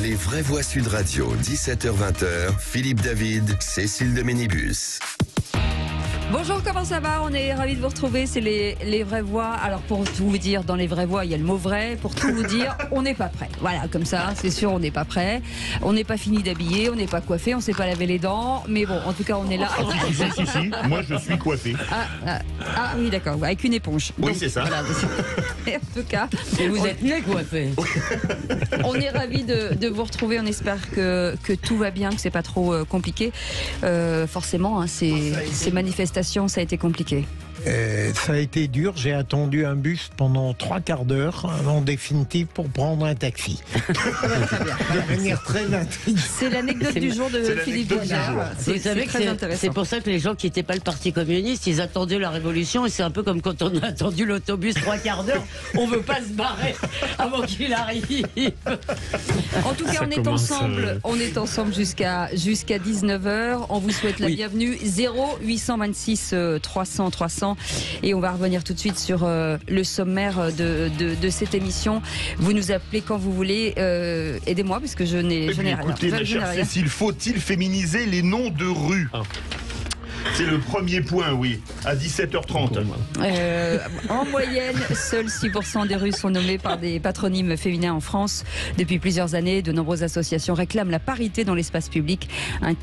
Les vraies voix Sud Radio, 17h-20h, Philippe David, Cécile de Ménibus. Bonjour, comment ça va? On est ravis de vous retrouver, c'est les vraies voix. Alors pour tout vous dire, dans les vraies voix, il y a le mot vrai. Pour tout vous dire, on n'est pas prêt. Voilà, comme ça, c'est sûr, on n'est pas prêt. On n'est pas fini d'habiller, on n'est pas coiffé, on ne s'est pas lavé les dents. Mais bon, en tout cas, on est là. Si, moi je suis coiffé. Ah oui, d'accord, avec une éponge. Oui, Donc, c'est ça. Voilà, et en tout cas, et vous êtes né coiffé. on est ravis de vous retrouver. On espère que tout va bien, que c'est pas trop compliqué. Forcément, hein, ces manifestations, ça a été compliqué. Ça a été dur, j'ai attendu un bus pendant 3 quarts d'heure en définitive pour prendre un taxi. Très bien. De manière très intrigante. C'est l'anecdote du jour de Philippe Bollard. Vous savez que c'est pour ça que les gens qui n'étaient pas le Parti communiste, ils attendaient la révolution, et c'est un peu comme quand on a attendu l'autobus 3 quarts d'heure, on veut pas se barrer avant qu'il arrive. En tout cas, on est ensemble jusqu'à 19h. On vous souhaite la bienvenue. 0826 300 300. Et on va revenir tout de suite sur le sommaire de cette émission. Vous nous appelez quand vous voulez. Aidez-moi parce que je n'ai rien. Écoutez, ma chère Cécile, faut-il féminiser les noms de rues? C'est le premier point, oui, à 17h30. En moyenne, seuls 6% des rues sont nommées par des patronymes féminins en France. Depuis plusieurs années, de nombreuses associations réclament la parité dans l'espace public.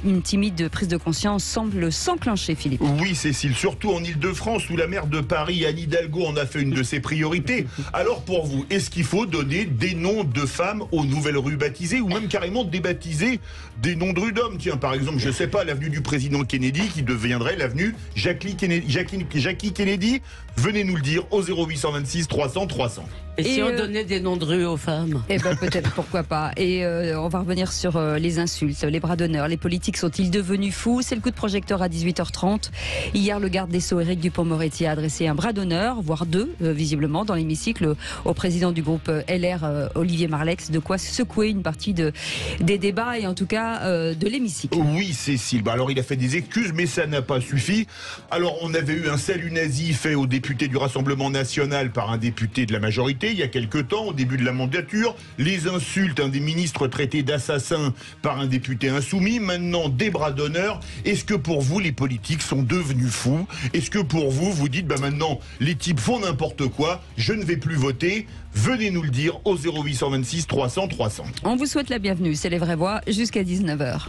Une timide prise de conscience semble s'enclencher, Philippe. Oui, Cécile, surtout en Ile-de-France, où la maire de Paris, Anne Hidalgo, en a fait une de ses priorités. Alors pour vous, est-ce qu'il faut donner des noms de femmes aux nouvelles rues baptisées, ou même carrément débaptiser des noms de rues d'hommes? Tiens, par exemple, je sais pas, l'avenue du président Kennedy qui deviendrait l'avenue Jackie Kennedy. Venez nous le dire au 0826 300 300. Et si on donnait des noms de rue aux femmes? Eh ben peut-être, pourquoi pas. Et on va revenir sur les insultes, les bras d'honneur. Les politiques sont-ils devenus fous? C'est le coup de projecteur à 18h30. Hier, le garde des Sceaux, Éric Dupond-Moretti, a adressé un bras d'honneur, voire deux, visiblement, dans l'hémicycle, au président du groupe LR, Olivier Marleix. De quoi secouer une partie des débats et en tout cas de l'hémicycle. Oui, Cécile. Alors il a fait des excuses, mais ça n'a pas suffi. Alors on avait eu un salut nazi fait au député du Rassemblement National par un député de la majorité il y a quelque temps, au début de la mandature. Les insultes, des ministres traités d'assassins par un député insoumis. Maintenant, des bras d'honneur. Est-ce que pour vous, les politiques sont devenus fous? Est-ce que pour vous, vous dites, maintenant, les types font n'importe quoi, je ne vais plus voter? Venez nous le dire au 0826 300 300. On vous souhaite la bienvenue, c'est les vraies voix, jusqu'à 19h.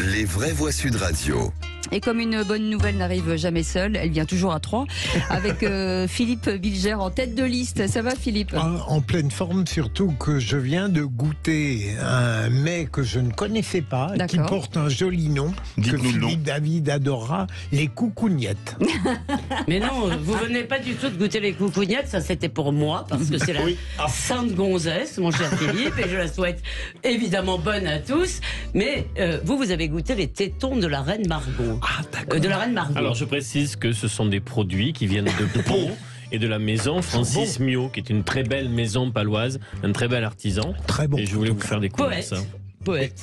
Les vraies voix Sud Radio. Et comme une bonne nouvelle n'arrive jamais seule, elle vient toujours à 3, avec Philippe Bilger en tête de liste. Ça va, Philippe? En pleine forme, surtout que je viens de goûter un mets que je ne connaissais pas, qui porte un joli nom, que Philippe David adorera, les coucougnettes. Mais non, vous venez pas du tout de goûter les coucougnettes, ça c'était pour moi, parce que c'est la sainte gonzesse, mon cher Philippe, et je la souhaite évidemment bonne à tous. Mais vous avez goûté les tétons de la reine Margot. De la reine Margot. Alors je précise que ce sont des produits qui viennent de Pau et de la maison Francis Mio, qui est une très belle maison paloise, un très bel artisan. Très bon. Et je voulais vous faire découvrir ça.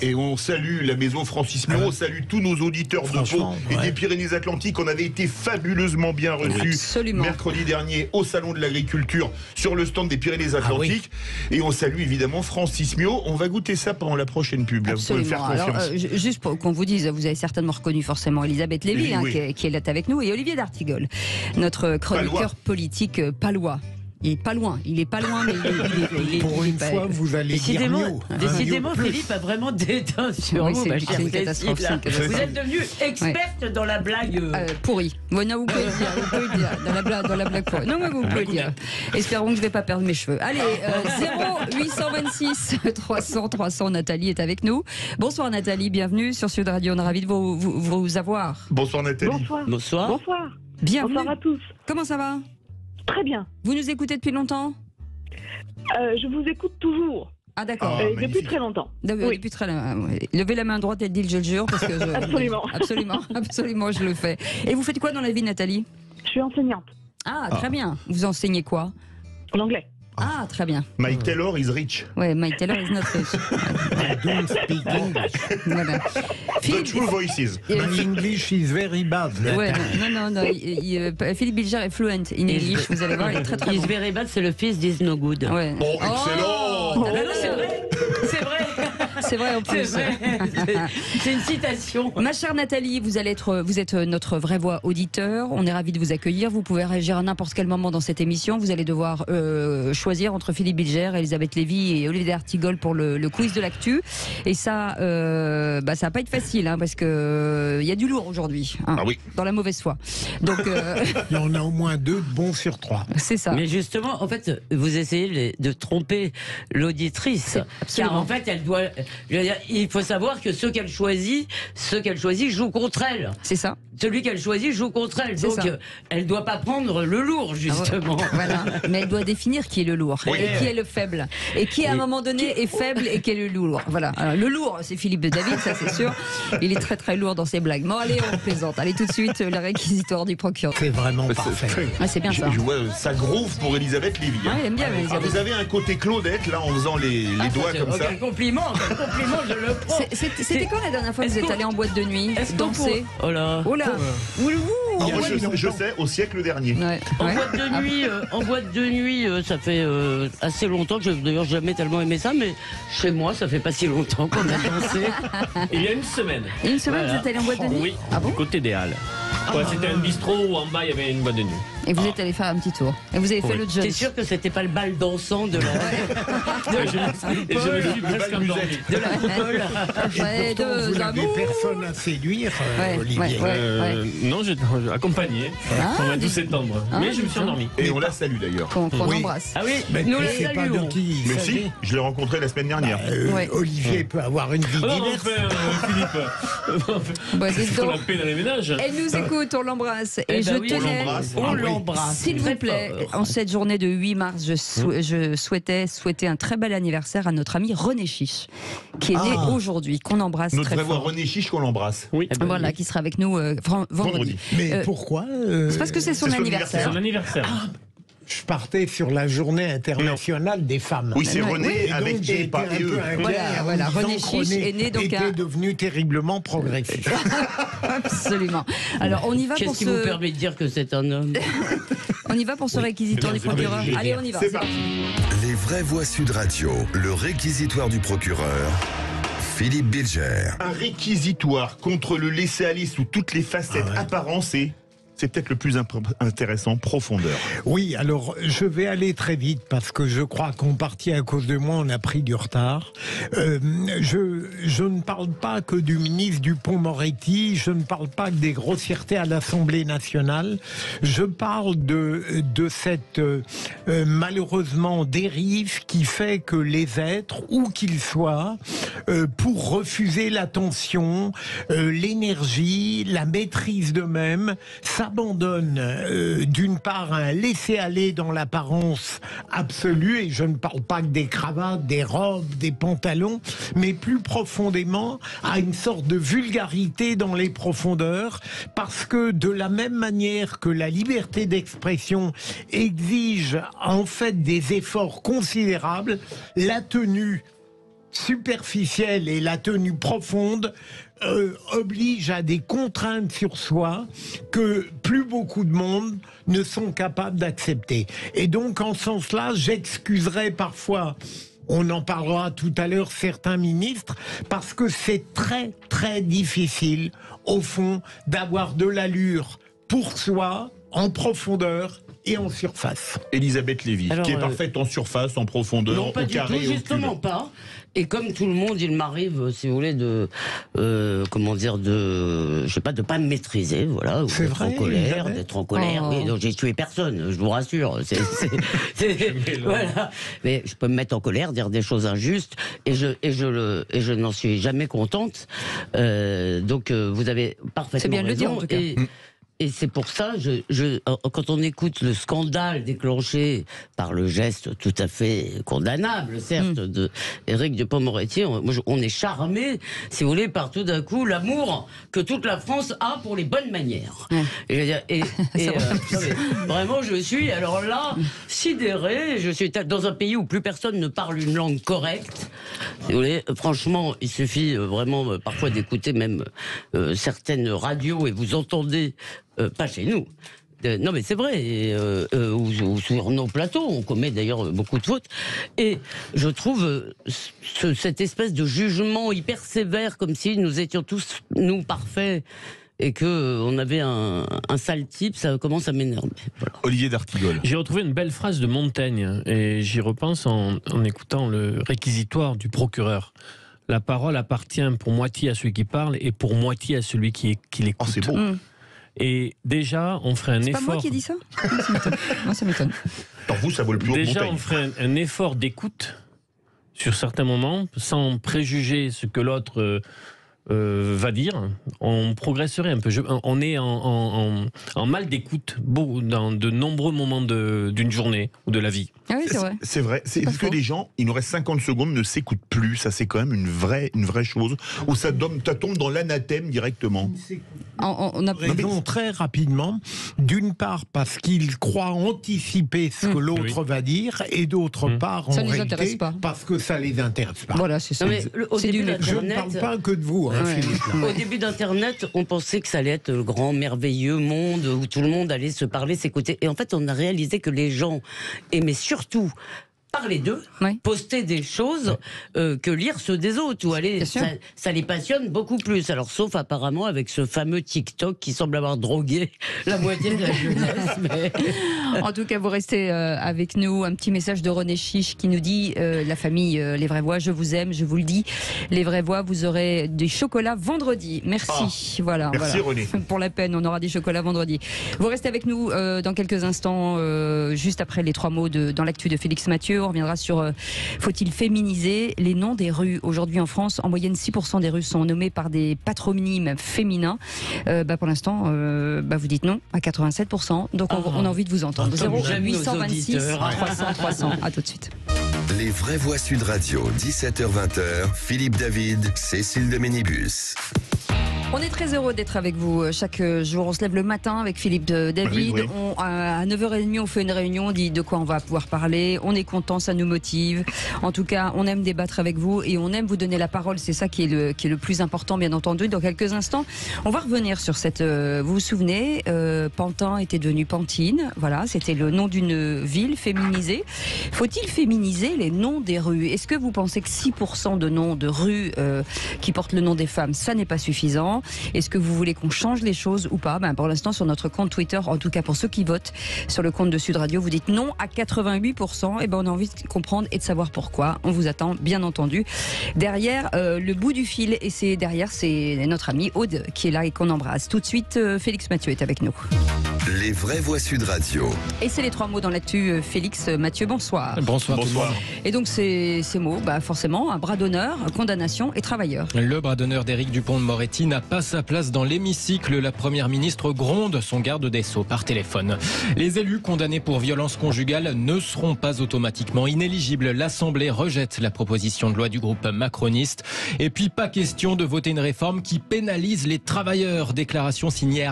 Et on salue la maison Francis Mio, on salue tous nos auditeurs de Pau et des Pyrénées-Atlantiques. On avait été fabuleusement bien reçus mercredi dernier au Salon de l'Agriculture sur le stand des Pyrénées-Atlantiques. Et on salue évidemment Francis Mio. On va goûter ça pendant la prochaine pub. Là, vous pouvez me faire confiance. Alors, juste pour qu'on vous dise, vous avez certainement reconnu forcément Elisabeth Lévy, qui est là avec nous, et Olivier d'Artigol, notre chroniqueur politique palois. Il est pas loin, mais pour une fois, vous allez dire mieux. Décidément, Philippe a vraiment des teintes sur vous, ma chère Cécile. Vous êtes devenue experte dans la blague pourrie. Bon, non, vous pouvez le dire, dans la blague pourrie. Non, mais vous pouvez le dire. Espérons que je vais pas perdre mes cheveux. Allez, 0826 300 300, Nathalie est avec nous. Bonsoir Nathalie, bienvenue sur Sud Radio. On est ravis de vous avoir. Bonsoir Nathalie. Bonsoir. Bienvenue. Bonsoir à tous. Comment ça va? Très bien. Vous nous écoutez depuis longtemps? Je vous écoute toujours. Ah d'accord. Depuis très longtemps. Depuis très longtemps. Levez la main droite et dites je le jure parce que Absolument. absolument, je le fais. Et vous faites quoi dans la vie, Nathalie? Je suis enseignante. Ah, très bien. Vous enseignez quoi? L'anglais. Ah, très bien. Mike Taylor is rich. Ouais, Mike Taylor is not rich. I don't speak English. Voilà. The True Voices. My English is very bad. Ouais, non. Philippe Bilger est fluent in English. Vous allez voir, il est très très bon. Is very bad, c'est le fils d'Is No Good. Ouais. Oh, excellent. C'est vrai. C'est vrai en plus. C'est une citation. Ma chère Nathalie, vous êtes notre vraie voix auditeur. On est ravis de vous accueillir. Vous pouvez réagir à n'importe quel moment dans cette émission. Vous allez devoir choisir entre Philippe Bilger, Elisabeth Lévy et Olivier Artigol pour le quiz de l'actu. Et ça, ça va pas être facile, hein, parce que il y a du lourd aujourd'hui, hein, dans la mauvaise foi. Donc, il y en a au moins 2 bons sur 3. C'est ça. Mais justement, en fait, vous essayez de tromper l'auditrice, car en fait, elle doit. Il faut savoir que ceux qu'elle choisit jouent contre elle. C'est ça. Celui qu'elle choisit joue contre elle. Donc, elle doit pas prendre le lourd, justement. Voilà. Mais elle doit définir qui est le lourd et qui est le faible. Et qui, à un moment donné, est faible et qui est le lourd. Voilà. Alors, le lourd, c'est Philippe de David, ça c'est sûr. Il est très très lourd dans ses blagues. Bon, allez, on plaisante. Allez, tout de suite, le réquisitoire du procureur. C'est vraiment parfait. C'est bien ça. Je vois, ça groove pour Elisabeth Lévy. Elle aime bien, Elisabeth. Vous avez un côté Claudette, là, en faisant les doigts comme ça. Quel compliment, je le prends. C'était quand la dernière fois que vous êtes allé en boîte de nuit danser? Oh là. Moi, je sais, au siècle dernier. En boîte de nuit, ça fait assez longtemps que je n'ai d'ailleurs jamais tellement aimé ça, mais chez moi, ça fait pas si longtemps qu'on a dansé. Il y a une semaine. Et une semaine, vous êtes allé en boîte de nuit? Oui, ah bon, côté des Halles. C'était un bistrot où en bas il y avait une boîte de nuit. Et vous êtes allé faire un petit tour. Et vous avez fait le judge. T'es sûr que c'était pas le bal dansant de la. Je me suis presque endormi. De la coupole. Vous n'avez personne à séduire, Olivier. Non, j'ai accompagné pendant tous ces temps. Mais je me suis endormi. Et on la salue d'ailleurs. Qu'on embrasse. Ah oui, mais nous la c'est pas de saluons. qui. Mais si, je l'ai rencontré la semaine dernière. Olivier peut avoir une vie diverse. Philippe, faut la paix dans les ménages. Elle nous écoute, on l'embrasse. Et je tenais, on l'embrasse. s'il vous plaît, en cette journée de 8 mars, je souhaitais souhaiter un très bel anniversaire à notre ami René Chiche, qui est né aujourd'hui, qu'on embrasse notre très vraie voix fort. René Chiche qu'on l'embrasse. Oui. Voilà, qui sera avec nous vendredi. Mais pourquoi C'est parce que c'est son anniversaire. C'est son anniversaire. Je partais sur la journée internationale des femmes. Oui, c'est René avec j'ai et pas été un eux. peu Voilà, René Chiche est né donc était devenu terriblement progressif. Absolument. Alors on y va pour Qu'est-ce qui vous permet de dire que c'est un homme? On y va pour ce réquisitoire du procureur. Allez, on y va. C'est parti. Les vraies voix Sud Radio, le réquisitoire du procureur. Philippe Bilger. Un réquisitoire contre le laisser-aller sous toutes les facettes apparences et... C'est peut-être le plus intéressant, profondeur. Oui, alors je vais aller très vite parce que je crois qu'en partie à cause de moi, on a pris du retard. Je ne parle pas que du ministre Dupond-Moretti, je ne parle pas que des grossièretés à l'Assemblée nationale. Je parle de cette malheureusement dérive qui fait que les êtres, où qu'ils soient, pour refuser l'attention, l'énergie, la maîtrise d'eux-mêmes, abandonne d'une part un laisser-aller dans l'apparence absolue, et je ne parle pas que des cravates, des robes, des pantalons, mais plus profondément à une sorte de vulgarité dans les profondeurs, parce que de la même manière que la liberté d'expression exige en fait des efforts considérables, la tenue superficielle et la tenue profonde oblige à des contraintes sur soi que plus beaucoup de monde ne sont capables d'accepter. Et donc, en ce sens-là, j'excuserai parfois, on en parlera tout à l'heure, certains ministres, parce que c'est très, très difficile, au fond, d'avoir de l'allure pour soi, en profondeur et en surface. Elisabeth Lévy, qui est parfaite en surface, en profondeur, non, pas au du carré, tout, justement pas. Et comme tout le monde, il m'arrive, si vous voulez, de de pas me maîtriser, voilà, ou d'être en colère, oui, donc j'ai tué personne, je vous rassure, voilà. Mais je peux me mettre en colère, dire des choses injustes, et je n'en suis jamais contente. Donc vous avez parfaitement c'est bien raison. De le dire, en tout cas. Et c'est pour ça, quand on écoute le scandale déclenché par le geste tout à fait condamnable, certes, de Éric Dupond-Moretti, on est charmé, si vous voulez, par tout d'un coup l'amour que toute la France a pour les bonnes manières. Vraiment, je suis alors là sidéré. Je suis dans un pays où plus personne ne parle une langue correcte. Si vous voulez, franchement, il suffit vraiment parfois d'écouter même certaines radios et vous entendez. Pas chez nous, Non mais c'est vrai, ou sur nos plateaux, on commet d'ailleurs beaucoup de fautes. Et je trouve cette espèce de jugement hyper sévère, comme si nous étions tous, nous, parfaits, et qu'on avait un sale type, ça commence à m'énerver. Voilà. Olivier d'Artigol. J'ai retrouvé une belle phrase de Montaigne, et j'y repense en écoutant le réquisitoire du procureur. La parole appartient pour moitié à celui qui parle et pour moitié à celui qui l'écoute. Oh, c'est beau. Et déjà, on ferait un effort. C'est pas moi qui ai dit ça? Moi, ça m'étonne. Pour vous, ça vaut le plus haut de Déjà, Montaigne. on ferait un effort d'écoute sur certains moments, sans préjuger ce que l'autre va dire. On progresserait un peu. On est en mal d'écoute dans de nombreux moments d'une journée ou de la vie. Ah oui, c'est vrai. C'est vrai. Est-ce que les gens, il nous reste 50 secondes, ne s'écoutent plus? Ça, c'est quand même une vraie chose. Ou ça tombe dans l'anathème directement. On a raison très rapidement. D'une part, parce qu'ils croient anticiper ce que l'autre va dire, et d'autre part, ça en les réalité, intéresse pas. parce que ça les intéresse pas. Voilà, c'est ça. Non, mais au début Je ne d'Internet, parle pas que de vous, hein, Philippe. Au début d'Internet, on pensait que ça allait être le grand merveilleux monde où tout le monde allait se parler, s'écouter. Et en fait, on a réalisé que les gens aimaient surtout parler d'eux, poster des choses que lire ceux des autres, ou aller, ça les passionne beaucoup plus. Alors, sauf apparemment avec ce fameux TikTok qui semble avoir drogué la moitié de la jeunesse. Mais... En tout cas, vous restez avec nous. Un petit message de René Chiche qui nous dit la famille Les Vraies Voix, je vous aime, je vous le dis. Les Vraies Voix, vous aurez des chocolats vendredi. Merci. Voilà. Merci René. Pour la peine, on aura des chocolats vendredi. Vous restez avec nous dans quelques instants, juste après les 3 mots dans l'actu de Félix Mathieu. On reviendra sur faut-il féminiser les noms des rues. Aujourd'hui en France, en moyenne 6% des rues sont nommées par des patronymes féminins. Pour l'instant, vous dites non à 87%. Donc on a envie de vous entendre. 0826 300 300. À tout de suite. Les Vraies Voix Sud Radio, 17h-20h, Philippe David, Cécile de Ménibus. On est très heureux d'être avec vous chaque jour. On se lève le matin avec Philippe David. Oui. À 9h30, on fait une réunion, on dit de quoi on va pouvoir parler. On est content, ça nous motive. En tout cas, on aime débattre avec vous et on aime vous donner la parole. C'est ça qui est le plus important, bien entendu. Dans quelques instants, on va revenir sur cette... vous vous souvenez, Pantin était devenu Pantine. Voilà, c'était le nom d'une ville féminisée. Faut-il féminiser les noms des rues? Est-ce que vous pensez que 6% de noms de rues qui portent le nom des femmes, ça n'est pas suffisant? Est-ce que vous voulez qu'on change les choses ou pas? Pour l'instant, sur notre compte Twitter, en tout cas pour ceux qui votent sur le compte de Sud Radio, vous dites non à 88%. Et on a envie de comprendre et de savoir pourquoi. On vous attend, bien entendu, derrière le bout du fil. Et c'est notre amie Aude qui est là et qu'on embrasse. Tout de suite, Félix Mathieu est avec nous. Les Vraies Voix Sud Radio. Et c'est les 3 mots dans l'actu. Félix Mathieu, bonsoir. Bonsoir. Et donc ces mots, forcément, un bras d'honneur, condamnation et travailleur. Le bras d'honneur d'Éric Dupond-Moretti n'a pas sa place dans l'hémicycle. La première ministre gronde son garde des Sceaux par téléphone. Les élus condamnés pour violence conjugale ne seront pas automatiquement inéligibles. L'Assemblée rejette la proposition de loi du groupe macroniste. Et puis pas question de voter une réforme qui pénalise les travailleurs. Déclaration signée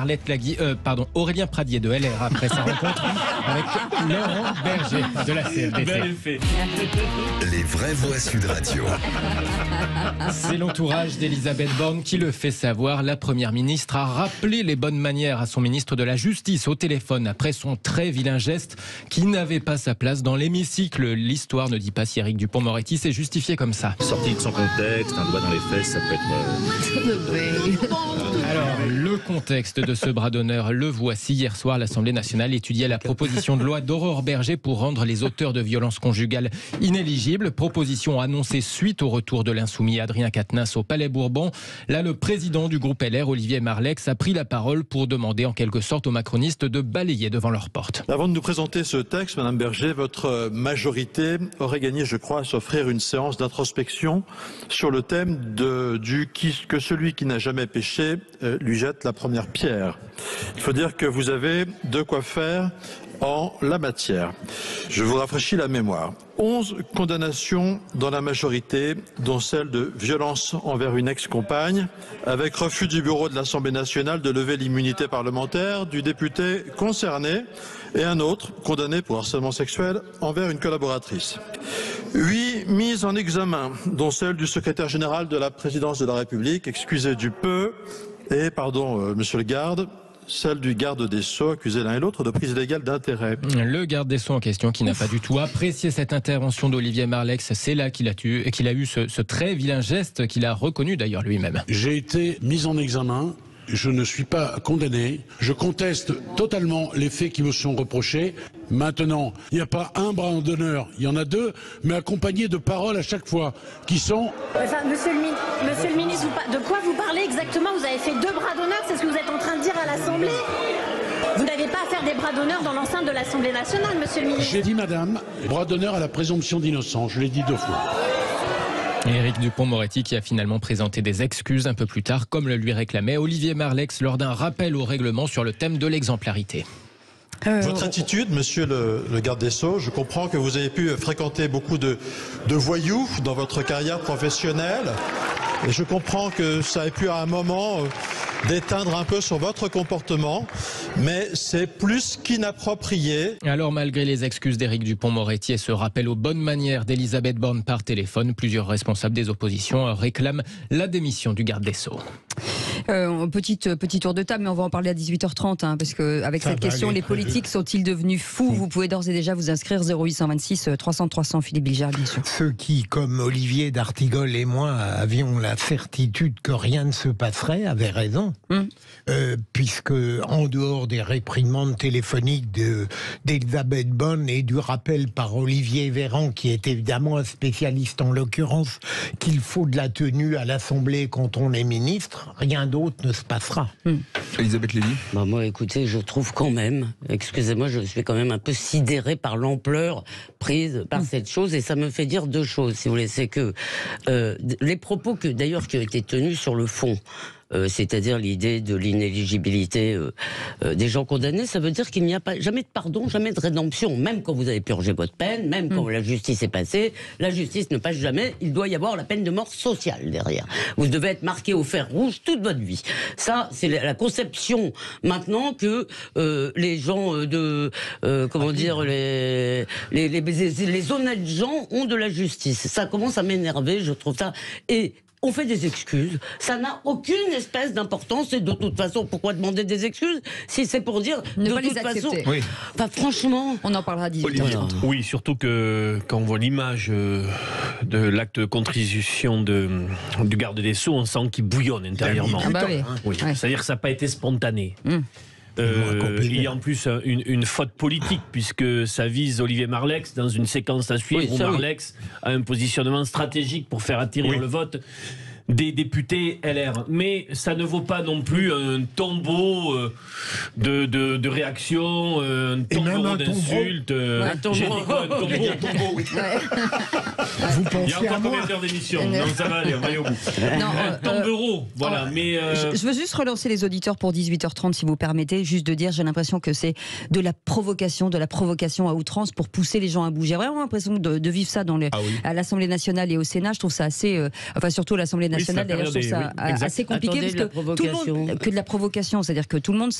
Aurélien Pradier de LR après sa rencontre avec Laurent Berger de la CFDT. Les Vraies Voix Sud Radio. C'est l'entourage d'Elisabeth Borne qui le fait savoir. La première ministre a rappelé les bonnes manières à son ministre de la Justice au téléphone après son très vilain geste qui n'avait pas sa place dans l'hémicycle. L'histoire ne dit pas si Éric Dupond-Moretti s'est justifié comme ça. Sorti de son contexte, un doigt dans les fesses, ça peut être... Alors, le contexte de ce bras d'honneur, le voici. Hier soir, l'Assemblée nationale étudiait la proposition de loi d'Aurore Berger pour rendre les auteurs de violences conjugales inéligibles. Proposition annoncée suite au retour de l'insoumis Adrien Quatennens au Palais Bourbon. Là, le président du groupe LR, Olivier Marleix, a pris la parole pour demander en quelque sorte aux macronistes de balayer devant leur porte. Avant de nous présenter ce texte, Madame Berger, votre majorité aurait gagné, je crois, à s'offrir une séance d'introspection sur le thème que celui qui n'a jamais péché lui jette la première pierre. Il faut dire que vous avez de quoi faire en la matière. Je vous rafraîchis la mémoire. 11 condamnations dans la majorité, dont celle de violence envers une ex-compagne, avec refus du bureau de l'Assemblée nationale de lever l'immunité parlementaire du député concerné, et un autre condamné pour harcèlement sexuel envers une collaboratrice. 8 mises en examen, dont celle du secrétaire général de la présidence de la République, excusez du peu, et pardon, monsieur le garde, celle du garde des Sceaux, accusés l'un et l'autre de prise illégale d'intérêt. Le garde des Sceaux en question qui n'a pas du tout apprécié cette intervention d'Olivier Marleix, c'est là qu'il a eu ce très vilain geste qu'il a reconnu d'ailleurs lui-même. J'ai été mis en examen. Je ne suis pas condamné. Je conteste totalement les faits qui me sont reprochés. Maintenant, il n'y a pas un bras d'honneur, il y en a deux, mais accompagnés de paroles à chaque fois, qui sont... Enfin, monsieur le ministre, de quoi vous parlez exactement? Vous avez fait 2 bras d'honneur, c'est ce que vous êtes en train de dire à l'Assemblée? Vous n'avez pas à faire des bras d'honneur dans l'enceinte de l'Assemblée nationale, monsieur le ministre. J'ai dit, madame, bras d'honneur à la présomption d'innocence. Je l'ai dit 2 fois. Éric Dupond-Moretti qui a finalement présenté des excuses un peu plus tard, comme le lui réclamait Olivier Marleix lors d'un rappel au règlement sur le thème de l'exemplarité. Votre attitude, monsieur le garde des Sceaux, je comprends que vous avez pu fréquenter beaucoup de voyous dans votre carrière professionnelle. Et je comprends que ça ait pu à un moment d'éteindre un peu sur votre comportement, mais c'est plus qu'inapproprié. Alors malgré les excuses d'Éric Dupond-Moretti et ce rappel aux bonnes manières d'Elisabeth Borne par téléphone, plusieurs responsables des oppositions réclament la démission du garde des Sceaux. Petit tour de table, mais on va en parler à 18h30, parce que avec cette question, les politiques sont-ils devenus fous? Vous pouvez d'ores et déjà vous inscrire 0826 300 300, Philippe Bilger, bien sûr. Ceux qui, comme Olivier d'Artigol et moi, avions la certitude que rien ne se passerait, avaient raison. Puisque, en dehors des réprimandes téléphoniques d'Elisabeth Borne et du rappel par Olivier Véran, qui est évidemment un spécialiste en l'occurrence, qu'il faut de la tenue à l'Assemblée quand on est ministre, rien d'autre ne se passera. Elisabeth Lévy. Moi, écoutez, je trouve quand même, excusez-moi, je suis quand même un peu sidéré par l'ampleur prise par cette chose, et ça me fait dire 2 choses, si vous voulez. C'est que les propos qui ont été tenus sur le fond, c'est-à-dire l'idée de l'inéligibilité des gens condamnés, ça veut dire qu'il n'y a pas jamais de pardon, jamais de rédemption. Même quand vous avez purgé votre peine, même quand la justice est passée, la justice ne passe jamais. Il doit y avoir la peine de mort sociale derrière. Vous devez être marqué au fer rouge toute votre vie. Ça, c'est la conception maintenant que les gens les honnêtes gens ont de la justice. Ça commence à m'énerver, je trouve ça. Et on fait des excuses, ça n'a aucune espèce d'importance, et de toute façon, pourquoi demander des excuses si c'est pour dire ne de pas toute les façon, accepter. Enfin, franchement, on en parlera à 18h30. Oui, surtout que quand on voit l'image de l'acte de contrition du garde des Sceaux, on sent qu'il bouillonne intérieurement. Oui. C'est-à-dire que ça n'a pas été spontané. Il y a en plus une faute politique, puisque ça vise Olivier Marleix dans une séquence à suivre où Marleix a un positionnement stratégique pour faire atterrir le vote des députés LR. Mais ça ne vaut pas non plus un tombeau de réactions, un tombeau d'insultes. Un tombeau. Vous Il y a pensez à encore moi? combien d'heures d'émission? Non, ça va aller, on va aller au bout. Un tombeau, voilà. Mais je veux juste relancer les auditeurs pour 18h30, si vous permettez, juste de dire, j'ai l'impression que c'est de la provocation à outrance pour pousser les gens à bouger. J'ai vraiment l'impression de vivre ça à l'Assemblée nationale et au Sénat. Je trouve ça assez, surtout à l'Assemblée nationale, d'ailleurs, je trouve ça assez compliqué. Attendez, parce que tout le monde, que de la provocation, c'est-à-dire que tout le monde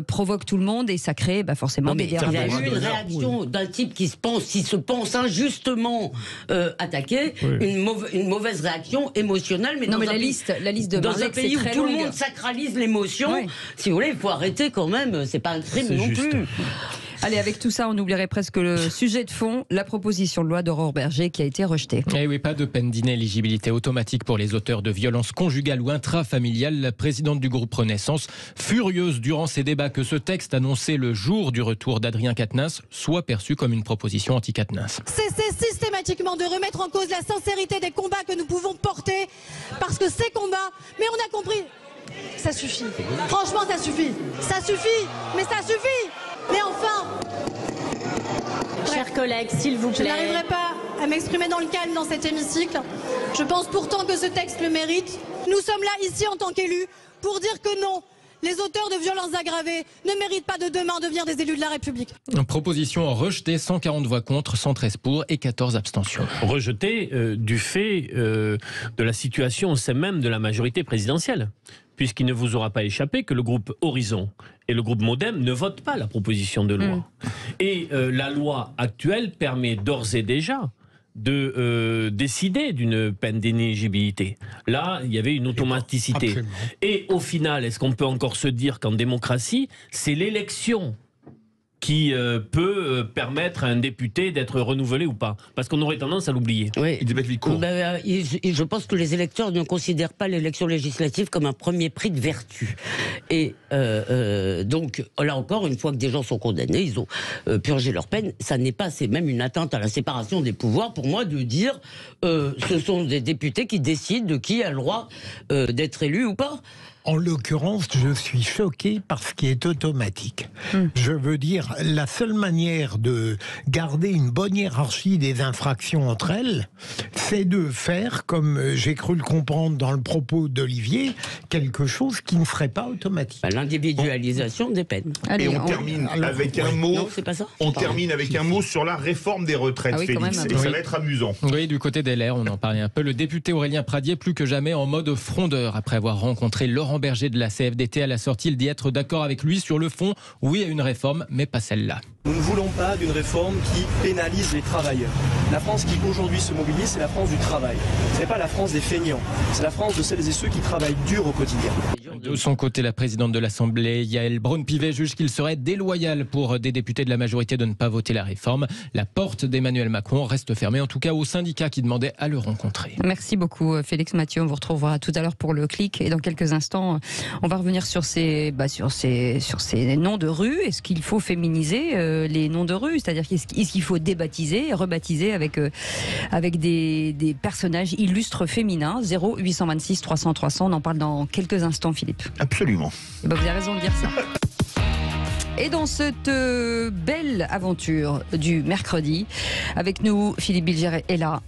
provoque tout le monde, et ça crée forcément des dérapages. Il y a eu une réaction d'un type qui se pense injustement attaqué, une mauvaise réaction émotionnelle. Mais la liste de dans Marleix, un pays où très tout longue. le monde sacralise l'émotion, si vous voulez, il faut arrêter quand même. C'est pas un crime non plus. Allez, avec tout ça, on oublierait presque le sujet de fond, la proposition de loi d'Aurore Berger qui a été rejetée. Et oui, pas de peine d'inéligibilité automatique pour les auteurs de violences conjugales ou intrafamiliales. La présidente du groupe Renaissance, furieuse durant ces débats que ce texte annoncé le jour du retour d'Adrien Quatennens soit perçu comme une proposition anti-Quatennens. Cessez systématiquement de remettre en cause la sincérité des combats que nous pouvons porter, parce que ces combats, mais on a compris, ça suffit. Franchement, ça suffit. Ça suffit, mais ça suffit. Mais enfin, Chers collègues, s'il vous plaît. je n'arriverai pas à m'exprimer dans le calme dans cet hémicycle. Je pense pourtant que ce texte le mérite. Nous sommes là ici en tant qu'élus pour dire que non, les auteurs de violences aggravées ne méritent pas de demain devenir des élus de la République. Proposition rejetée, 140 voix contre, 113 pour et 14 abstentions. Rejetée du fait de la situation au sein même de la majorité présidentielle, puisqu'il ne vous aura pas échappé que le groupe Horizon et le groupe Modem ne votent pas la proposition de loi. Et la loi actuelle permet d'ores et déjà de décider d'une peine d'inéligibilité. Là, il y avait une automaticité. Absolument. Et au final, est-ce qu'on peut encore se dire qu'en démocratie, c'est l'élection qui peut permettre à un député d'être renouvelé ou pas? Parce qu'on aurait tendance à l'oublier. Oui. Et je pense que les électeurs ne considèrent pas l'élection législative comme un premier prix de vertu. Et donc, là encore, une fois que des gens sont condamnés, ils ont purgé leur peine, ça n'est pas, c'est même une atteinte à la séparation des pouvoirs, pour moi, de dire ce sont des députés qui décident de qui a le droit d'être élu ou pas. En l'occurrence, je suis choqué par ce qui est automatique. Je veux dire, la seule manière de garder une bonne hiérarchie des infractions entre elles, c'est de faire, comme j'ai cru le comprendre dans le propos d'Olivier, quelque chose qui ne serait pas automatique. L'individualisation des peines. Et on termine avec un mot. Non, c'est pas ça. On termine avec un mot sur la réforme des retraites, Félix. Et ça va être amusant. Oui, du côté des LR, on en parlait un peu. Le député Aurélien Pradier, plus que jamais en mode frondeur, après avoir rencontré Laurent Berger de la CFDT à la sortie, il dit être d'accord avec lui sur le fond. Oui à une réforme, mais pas celle-là. Nous ne voulons pas d'une réforme qui pénalise les travailleurs. La France qui aujourd'hui se mobilise, c'est la France du travail. Ce n'est pas la France des feignants. C'est la France de celles et ceux qui travaillent dur au quotidien. De son côté, la présidente de l'Assemblée, Yaël Braun-Pivet, juge qu'il serait déloyal pour des députés de la majorité de ne pas voter la réforme. La porte d'Emmanuel Macron reste fermée, en tout cas aux syndicats qui demandaient à le rencontrer. Merci beaucoup Félix Mathieu, on vous retrouvera tout à l'heure pour le clic et dans quelques instants on va revenir sur ces noms de rue. Est-ce qu'il faut féminiser les noms de rue, c'est-à-dire est-ce qu'il faut débaptiser, rebaptiser avec des personnages illustres féminins? 0826 300 300, on en parle dans quelques instants Philippe. Absolument. Et ben vous avez raison de dire ça. Et dans cette belle aventure du mercredi, avec nous Philippe Bilger est là,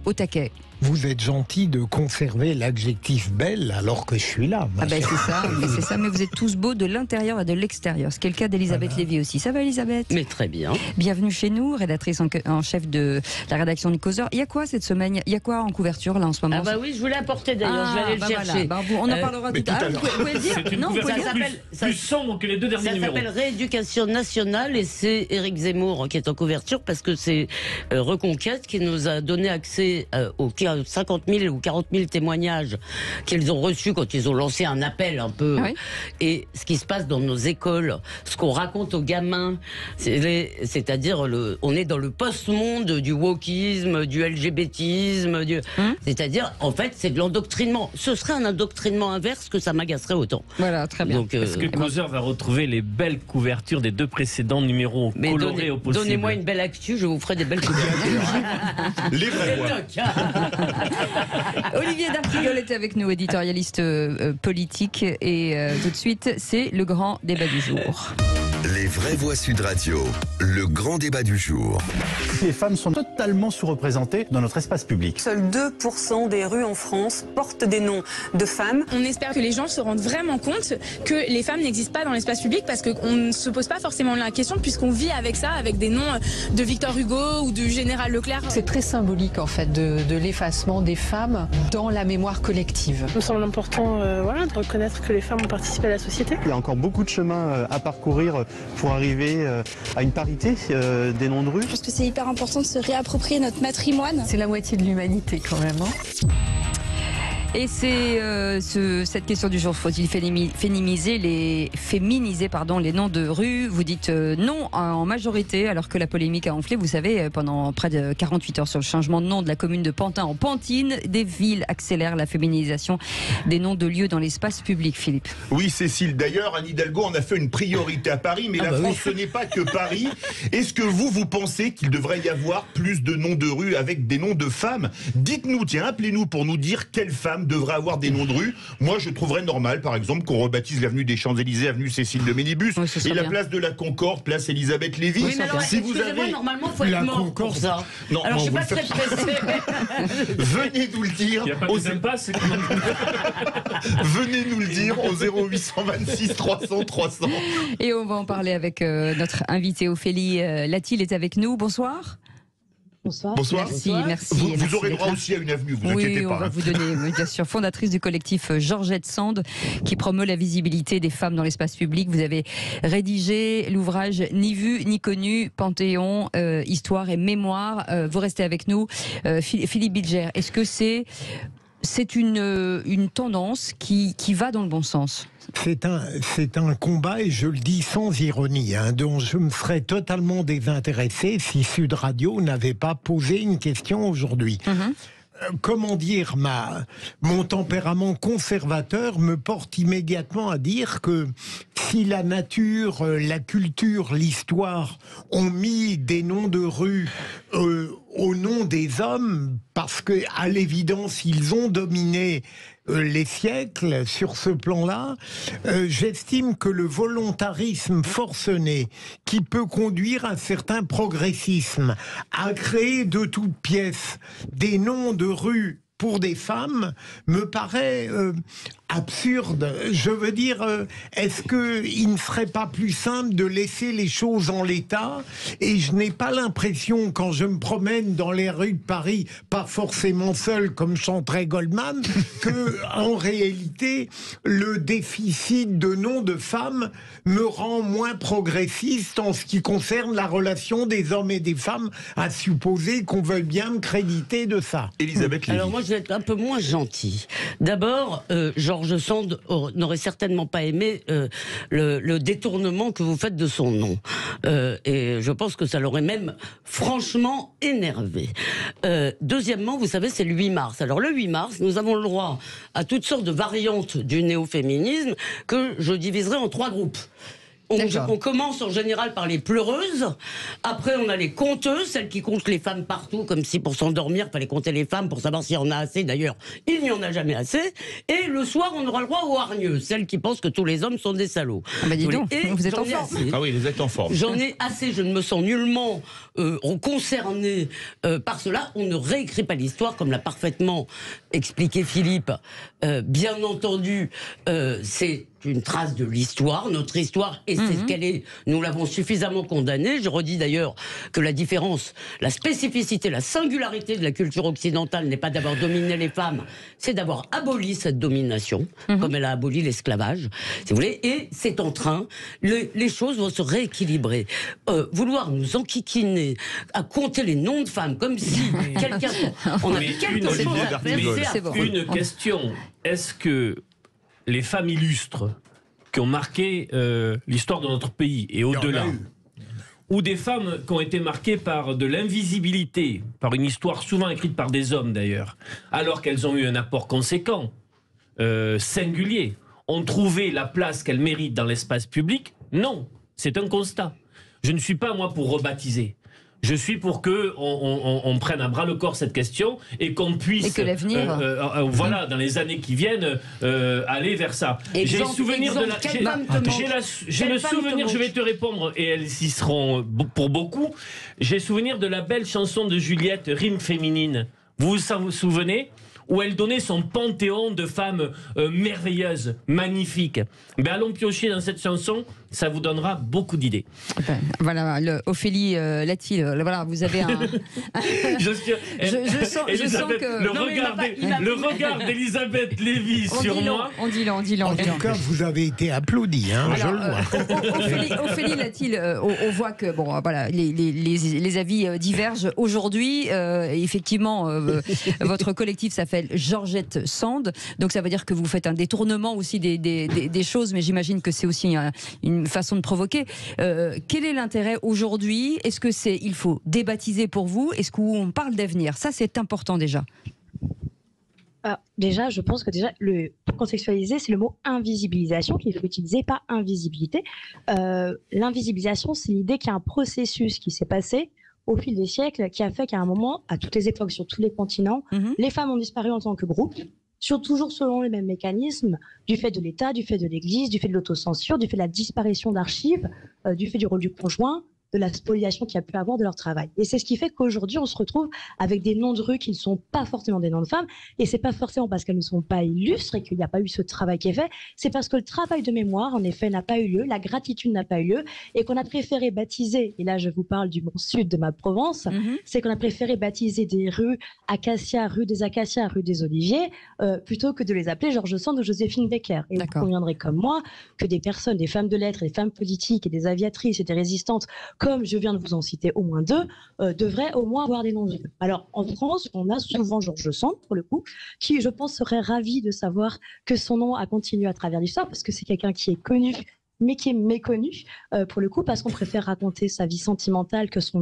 au taquet. Vous êtes gentil de conserver l'adjectif belle alors que je suis là. Ah ben c'est ça, mais vous êtes tous beaux de l'intérieur et de l'extérieur. C'est le cas d'Elisabeth Lévy aussi. Ça va Elisabeth? Mais très bien. Bienvenue chez nous, rédactrice en chef de la rédaction du Causeur. Il y a quoi cette semaine? Il y a quoi en couverture là en ce moment? Ah bah oui, je voulais apporter d'ailleurs, je vais aller le chercher. Voilà. On en parlera tout à l'heure. Vous pouvez le dire? C'est une couverture plus sombre que les deux derniers numéros. Ça s'appelle Rééducation nationale et c'est Éric Zemmour qui est en couverture parce que c'est Reconquête qui nous a donné accès aux 50 000 ou 40 000 témoignages qu'ils ont reçus quand ils ont lancé un appel un peu. Oui. Et ce qui se passe dans nos écoles, ce qu'on raconte aux gamins, c'est-à-dire on est dans le post-monde du wokisme, du LGBTisme, c'est-à-dire en fait c'est de l'endoctrinement. Ce serait un endoctrinement inverse que ça m'agacerait autant. Voilà, très bien. Est-ce que Causeur va retrouver les belles couvertures des deux précédents numéros colorés au possible? Donnez-moi une belle actu, je vous ferai des belles couvertures. Les vrais voix. Olivier D'Artigol était avec nous, éditorialiste politique. Et tout de suite, c'est le grand débat du jour. Les vraies voix Sud Radio, le grand débat du jour. Les femmes sont totalement sous-représentées dans notre espace public. Seuls 2% des rues en France portent des noms de femmes. On espère que les gens se rendent vraiment compte que les femmes n'existent pas dans l'espace public parce qu'on ne se pose pas forcément la question puisqu'on vit avec ça, avec des noms de Victor Hugo ou du général Leclerc. C'est très symbolique en fait de l'effacement des femmes dans la mémoire collective. Il me semble important de reconnaître que les femmes ont participé à la société. Il y a encore beaucoup de chemin à parcourir pour arriver à une parité des noms de rue. Je pense que c'est hyper important de se réapproprier notre patrimoine. C'est la moitié de l'humanité quand même. Et c'est cette question du jour, faut-il féminiser les noms de rue? Vous dites non en majorité, alors que la polémique a enflé. Vous savez, pendant près de 48 heures sur le changement de nom de la commune de Pantin en Pantine, des villes accélèrent la féminisation des noms de lieux dans l'espace public, Philippe. Oui, Cécile. D'ailleurs, Anne Hidalgo en a fait une priorité à Paris, mais la France, ce n'est pas que Paris. Est-ce que vous pensez qu'il devrait y avoir plus de noms de rue avec des noms de femmes? Dites-nous, tiens, appelez-nous pour nous dire quelles femmes devrait avoir des noms de rue. Moi, je trouverais normal, par exemple, qu'on rebaptise l'avenue des Champs-Élysées, avenue Cécile de Ménibus, et la place de la Concorde, place Elisabeth Lévy. Oui, mais alors, si vous avez normalement, faut être mort pour ça. Non, alors, je suis pas très pressé. Venez nous le dire. Il n'y a pas de impasse. Venez nous le dire au 0826 300 300. Et on va en parler avec notre invitée Ophélie Latil est avec nous. Bonsoir. Bonsoir. Bonsoir. Merci. Vous aurez droit aussi à une avenue, vous inquiétez pas. Oui, on va vous donner, bien sûr, fondatrice du collectif Georgette Sand, qui promeut la visibilité des femmes dans l'espace public. Vous avez rédigé l'ouvrage Ni vu ni connu, Panthéon, histoire et mémoire. Vous restez avec nous. Philippe Bilger, est-ce que c'est une tendance qui va dans le bon sens ? C'est un combat, et je le dis sans ironie, dont je me serais totalement désintéressé si Sud Radio n'avait pas posé une question aujourd'hui. Comment dire, mon tempérament conservateur me porte immédiatement à dire que si la nature, la culture, l'histoire ont mis des noms de rues au nom des hommes, parce que à l'évidence ils ont dominé les siècles sur ce plan-là, j'estime que le volontarisme forcené qui peut conduire à un certain progressisme à créer de toutes pièces des noms de rues pour des femmes me paraît absurde. Je veux dire, est-ce qu'il ne serait pas plus simple de laisser les choses en l'état? Et je n'ai pas l'impression, quand je me promène dans les rues de Paris, pas forcément seul comme chanterait Goldman, que en réalité, le déficit de noms de femmes me rend moins progressiste en ce qui concerne la relation des hommes et des femmes, à supposer qu'on veuille bien me créditer de ça. Elisabeth Lévy. Alors moi, je vais être un peu moins gentil. D'abord, George Sand n'aurait certainement pas aimé le détournement que vous faites de son nom. Et je pense que ça l'aurait même franchement énervé. Deuxièmement, vous savez, c'est le 8 mars. Alors le 8 mars, nous avons le droit à toutes sortes de variantes du néo-féminisme que je diviserai en 3 groupes. On commence en général par les pleureuses, après on a les conteuses, celles qui comptent les femmes partout, comme si pour s'endormir, il fallait compter les femmes pour savoir s'il y en a assez. D'ailleurs, il n'y en a jamais assez. Et le soir, on aura le droit aux hargneuses, celles qui pensent que tous les hommes sont des salauds. Ah bah dis donc, vous êtes en forme. Ah oui, vous êtes en forme. J'en ai assez, je ne me sens nullement concerné par cela. On ne réécrit pas l'histoire, comme l'a parfaitement expliqué Philippe. Bien entendu, c'est une trace de l'histoire, notre histoire, et c'est ce qu'elle est. Nous l'avons suffisamment condamnée. Je redis d'ailleurs que la différence, la spécificité, la singularité de la culture occidentale n'est pas d'avoir dominé les femmes, c'est d'avoir aboli cette domination, comme elle a aboli l'esclavage, si vous voulez, et c'est en train, les choses vont se rééquilibrer. Vouloir nous enquiquiner à compter les noms de femmes, comme si quelqu'un... On a quelque chose à faire, c'est une question, est-ce que les femmes illustres qui ont marqué l'histoire de notre pays et au-delà, ou des femmes qui ont été marquées par de l'invisibilité, par une histoire souvent écrite par des hommes d'ailleurs, alors qu'elles ont eu un apport conséquent, singulier, ont trouvé la place qu'elles méritent dans l'espace public? Non, c'est un constat. Je ne suis pas, moi, pour rebaptiser. Je suis pour que on prenne à bras le corps cette question et qu'on puisse, et que l'avenir, voilà, dans les années qui viennent, aller vers ça. J'ai le souvenir de la, j'ai le souvenir, je vais te répondre et elles y seront pour beaucoup. J'ai le souvenir de la belle chanson de Juliette, Rime féminine. Vous vous souvenez? Où elle donnait son panthéon de femmes merveilleuses, magnifiques. Mais allons piocher dans cette chanson, ça vous donnera beaucoup d'idées. Voilà, Ophélie Latil, voilà, vous avez un... je sens que... Le regard d'Elisabeth Lévy sur moi... On dit-le. En tout cas, vous avez été applaudi, hein, alors, je le vois. Ophélie Latil, on voit que bon, voilà, les avis divergent aujourd'hui. Effectivement, votre collectif s'appelle Georgette Sand, donc ça veut dire que vous faites un détournement aussi des choses, mais j'imagine que c'est aussi une façon de provoquer. Quel est l'intérêt aujourd'hui? Est-ce que il faut débaptiser pour vous? Est-ce qu'on parle d'avenir? Ça, c'est important déjà. Déjà, je pense que pour contextualiser, c'est le mot invisibilisation qu'il faut utiliser, pas invisibilité. L'invisibilisation, c'est l'idée qu'il y a un processus qui s'est passé au fil des siècles, qui a fait qu'à un moment, à toutes les époques, sur tous les continents, les femmes ont disparu en tant que groupe, toujours selon les mêmes mécanismes, du fait de l'État, du fait de l'Église, du fait de l'autocensure, du fait de la disparition d'archives, du fait du rôle du conjoint, de la spoliation qu'il y a pu avoir de leur travail. Et c'est ce qui fait qu'aujourd'hui, on se retrouve avec des noms de rue qui ne sont pas forcément des noms de femmes, et c'est pas forcément parce qu'elles ne sont pas illustres et qu'il n'y a pas eu ce travail qui est fait, c'est parce que le travail de mémoire, en effet, n'a pas eu lieu, la gratitude n'a pas eu lieu, et qu'on a préféré baptiser, et là je vous parle du sud de ma Provence, c'est qu'on a préféré baptiser des rues Acacia, rue des Acacias, rue des Oliviers, plutôt que de les appeler Georges Sand ou Joséphine Baker. Et vous conviendrez comme moi que des personnes, des femmes de lettres, des femmes politiques et des aviatrices et des résistantes, comme je viens de vous en citer au moins deux, devraient au moins avoir des noms de rue. Alors en France, on a souvent Georges Sand, pour le coup, qui je pense serait ravi de savoir que son nom a continué à travers l'histoire, parce que c'est quelqu'un qui est connu, mais qui est méconnu, pour le coup, parce qu'on préfère raconter sa vie sentimentale que son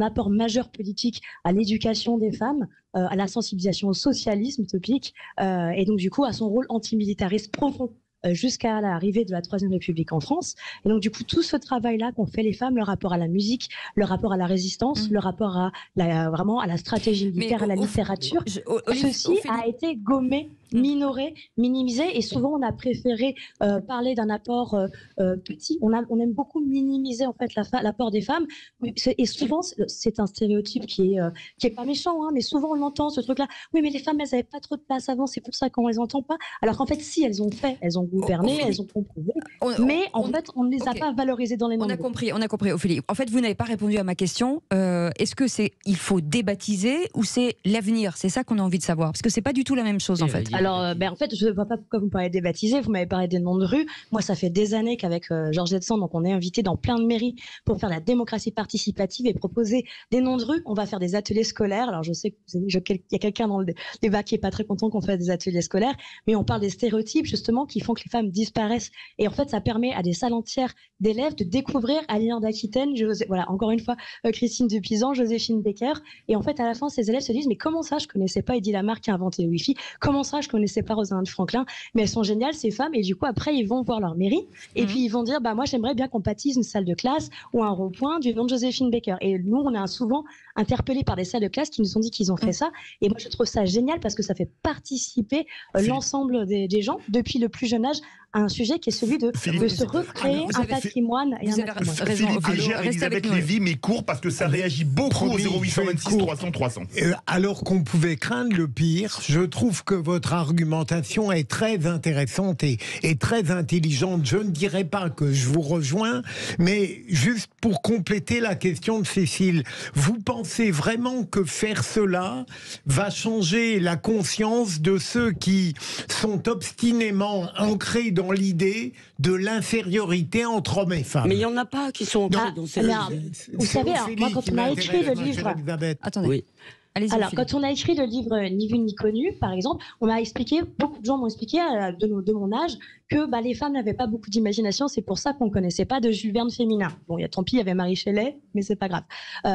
apport majeur politique à l'éducation des femmes, à la sensibilisation au socialisme utopique, et donc du coup à son rôle antimilitariste profond, jusqu'à l'arrivée de la Troisième République en France. Et donc, du coup, tout ce travail-là qu'ont fait les femmes, le rapport à la musique, le rapport à la résistance, le rapport à vraiment à la stratégie militaire, à la littérature, ceci a été gommé, minoré, minimisé, et souvent on a préféré parler d'un apport petit. On aime beaucoup minimiser en fait l'apport des femmes, et souvent c'est un stéréotype qui est pas méchant, hein, mais souvent on l'entend ce truc-là. Oui, mais les femmes elles avaient pas trop de place avant, c'est pour ça qu'on les entend pas. Alors qu'en fait, si elles ont gouverné, elles ont composé, mais en fait on ne les a pas valorisées dans les noms. On a compris, Ophélie. En fait, vous n'avez pas répondu à ma question. Est-ce que il faut débaptiser ou c'est l'avenir? C'est ça qu'on a envie de savoir, parce que c'est pas du tout la même chose en fait. Alors, en fait, je ne vois pas pourquoi vous parlez des baptisés. Vous m'avez parlé des noms de rue. Moi, ça fait des années qu'avec Georgette Sand, donc on est invité dans plein de mairies pour faire la démocratie participative et proposer des noms de rue. On va faire des ateliers scolaires. Alors, je sais qu'il y a quelqu'un dans le débat qui est pas très content qu'on fasse des ateliers scolaires, mais on parle des stéréotypes justement qui font que les femmes disparaissent. Et en fait, ça permet à des salles entières d'élèves de découvrir Alien d'Aquitaine, voilà, encore une fois, Christine Dupizan, Joséphine Baker. Et en fait, à la fin, ces élèves se disent, mais comment ça, je connaissais pas Eddie Lamarck qui a inventé le Wi-Fi? Comment ça, je connaissais pas Rosalind Franklin? Mais elles sont géniales, ces femmes. Et du coup, après, ils vont voir leur mairie. Et puis, ils vont dire, bah, moi, j'aimerais bien qu'on baptise une salle de classe ou un rond-point du nom de Joséphine Baker. Et nous, on est souvent interpellés par des salles de classe qui nous ont dit qu'ils ont fait ça. Et moi, je trouve ça génial parce que ça fait participer l'ensemble des gens, depuis le plus jeune âge, à un sujet qui est celui de se recréer un patrimoine et un patrimoine. Philippe Gégère, Elisabeth Lévy, mais court parce que ça réagit beaucoup au 0826 300 300. Alors qu'on pouvait craindre le pire, je trouve que votre argumentation est très intéressante et très intelligente. Je ne dirais pas que je vous rejoins, mais juste pour compléter la question de Cécile, vous pensez vraiment que faire cela va changer la conscience de ceux qui sont obstinément ancrés dans l'idée de l'infériorité entre hommes et femmes? Mais il n'y en a pas qui sont ancrés dans cette idée. Vous savez, moi, quand on a écrit le livre... Attendez. Oui. Alors, quand on a écrit le livre Ni vu ni connu, par exemple, on m'a expliqué, beaucoup de gens m'ont expliqué de mon âge que les femmes n'avaient pas beaucoup d'imagination, c'est pour ça qu'on ne connaissait pas de Jules Verne féminin. Bon, tant pis, il y avait Marie Shelley, mais c'est pas grave.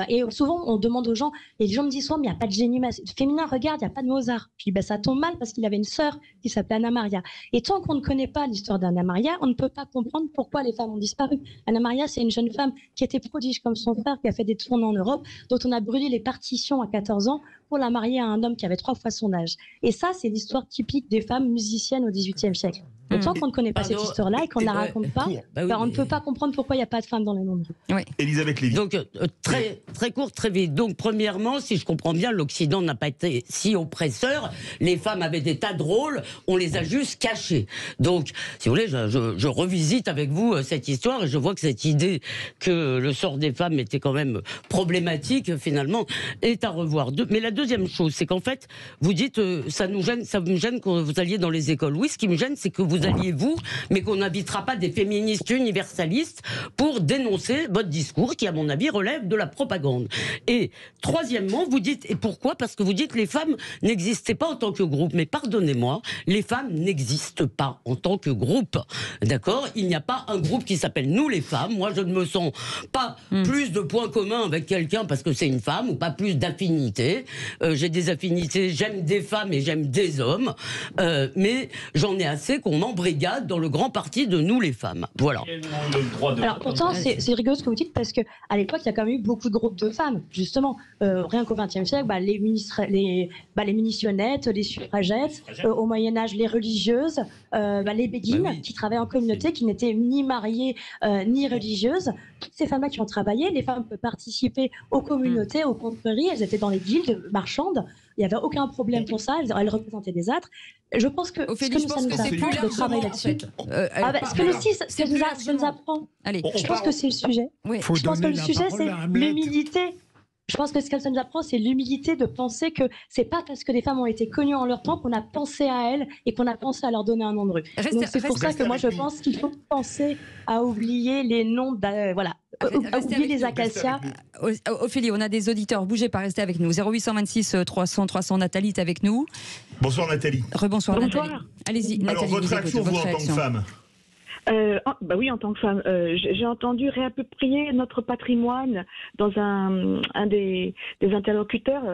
Et souvent, on demande aux gens, et les gens me disent souvent, mais il n'y a pas de génie féminin, regarde, il n'y a pas de Mozart. Je dis, ça tombe mal parce qu'il avait une sœur qui s'appelait Anna Maria. Et tant qu'on ne connaît pas l'histoire d'Anna Maria, on ne peut pas comprendre pourquoi les femmes ont disparu. Anna Maria, c'est une jeune femme qui était prodige comme son frère, qui a fait des tournées en Europe, dont on a brûlé les partitions à 14 ans pour la marier à un homme qui avait 3 fois son âge. Et ça, c'est l'histoire typique des femmes musiciennes au XVIIIe siècle. Et tant qu'on ne connaît pas cette histoire-là et qu'on ne la raconte pas, on ne peut pas comprendre pourquoi il n'y a pas de femmes dans les noms de rue. Oui. Elisabeth Lévy. Donc, très court, très vite. Donc, premièrement, si je comprends bien, l'Occident n'a pas été si oppresseur. Les femmes avaient des tas de rôles, on les a juste cachés. Donc, si vous voulez, je revisite avec vous cette histoire et je vois que cette idée que le sort des femmes était quand même problématique, finalement, est à revoir. Mais la deuxième chose, c'est qu'en fait, vous dites, ça me gêne que vous alliez dans les écoles. Oui, ce qui me gêne, c'est que vous alliez vous, mais qu'on n'invitera pas des féministes universalistes pour dénoncer votre discours qui, à mon avis, relève de la propagande. Et troisièmement, vous dites, et pourquoi? Parce que vous dites les femmes n'existaient pas en tant que groupe. Mais pardonnez-moi, les femmes n'existent pas en tant que groupe. D'accord? Il n'y a pas un groupe qui s'appelle Nous les femmes. Moi, je ne me sens pas plus de points communs avec quelqu'un parce que c'est une femme, ou pas plus d'affinités. J'ai des affinités, j'aime des femmes et j'aime des hommes, mais j'en ai assez qu'on m'en embrigade dans le grand parti de nous les femmes. Voilà. Alors pourtant, c'est rigolo ce que vous dites parce qu'à l'époque, il y a quand même eu beaucoup de groupes de femmes, justement. Rien qu'au XXe siècle, les munitionnettes, les suffragettes, au Moyen-Âge, les religieuses, les béguines qui travaillaient en communauté, qui n'étaient ni mariées ni religieuses. Toutes ces femmes-là qui ont travaillé, les femmes peuvent participer aux communautés, aux confréries, elles étaient dans les guildes marchandes. Il n'y avait aucun problème pour ça, elles représentaient des âtres. Je pense que Ophélie, je pense que c'est plus de travail là-dessus. Parce que aussi, ça nous apprend. Allez, je pense que c'est le sujet. Oui. Je pense que le sujet, c'est l'humilité. Je pense que ce que ça nous apprend, c'est l'humilité de penser que c'est pas parce que des femmes ont été connues en leur temps qu'on a pensé à elles et qu'on a pensé à leur donner un nom de rue. Donc c'est pour ça que moi je pense qu'il faut penser à oublier les noms, à oublier les acacias. Ophélie, on a des auditeurs, bougez pas, restez avec nous. 0826 300 300, Nathalie est avec nous. Bonsoir Nathalie. Rebonsoir Nathalie. Allez-y Nathalie. Alors votre réaction, vous en tant que femme? Oui, en tant que femme, j'ai entendu réapproprier notre patrimoine dans un des interlocuteurs.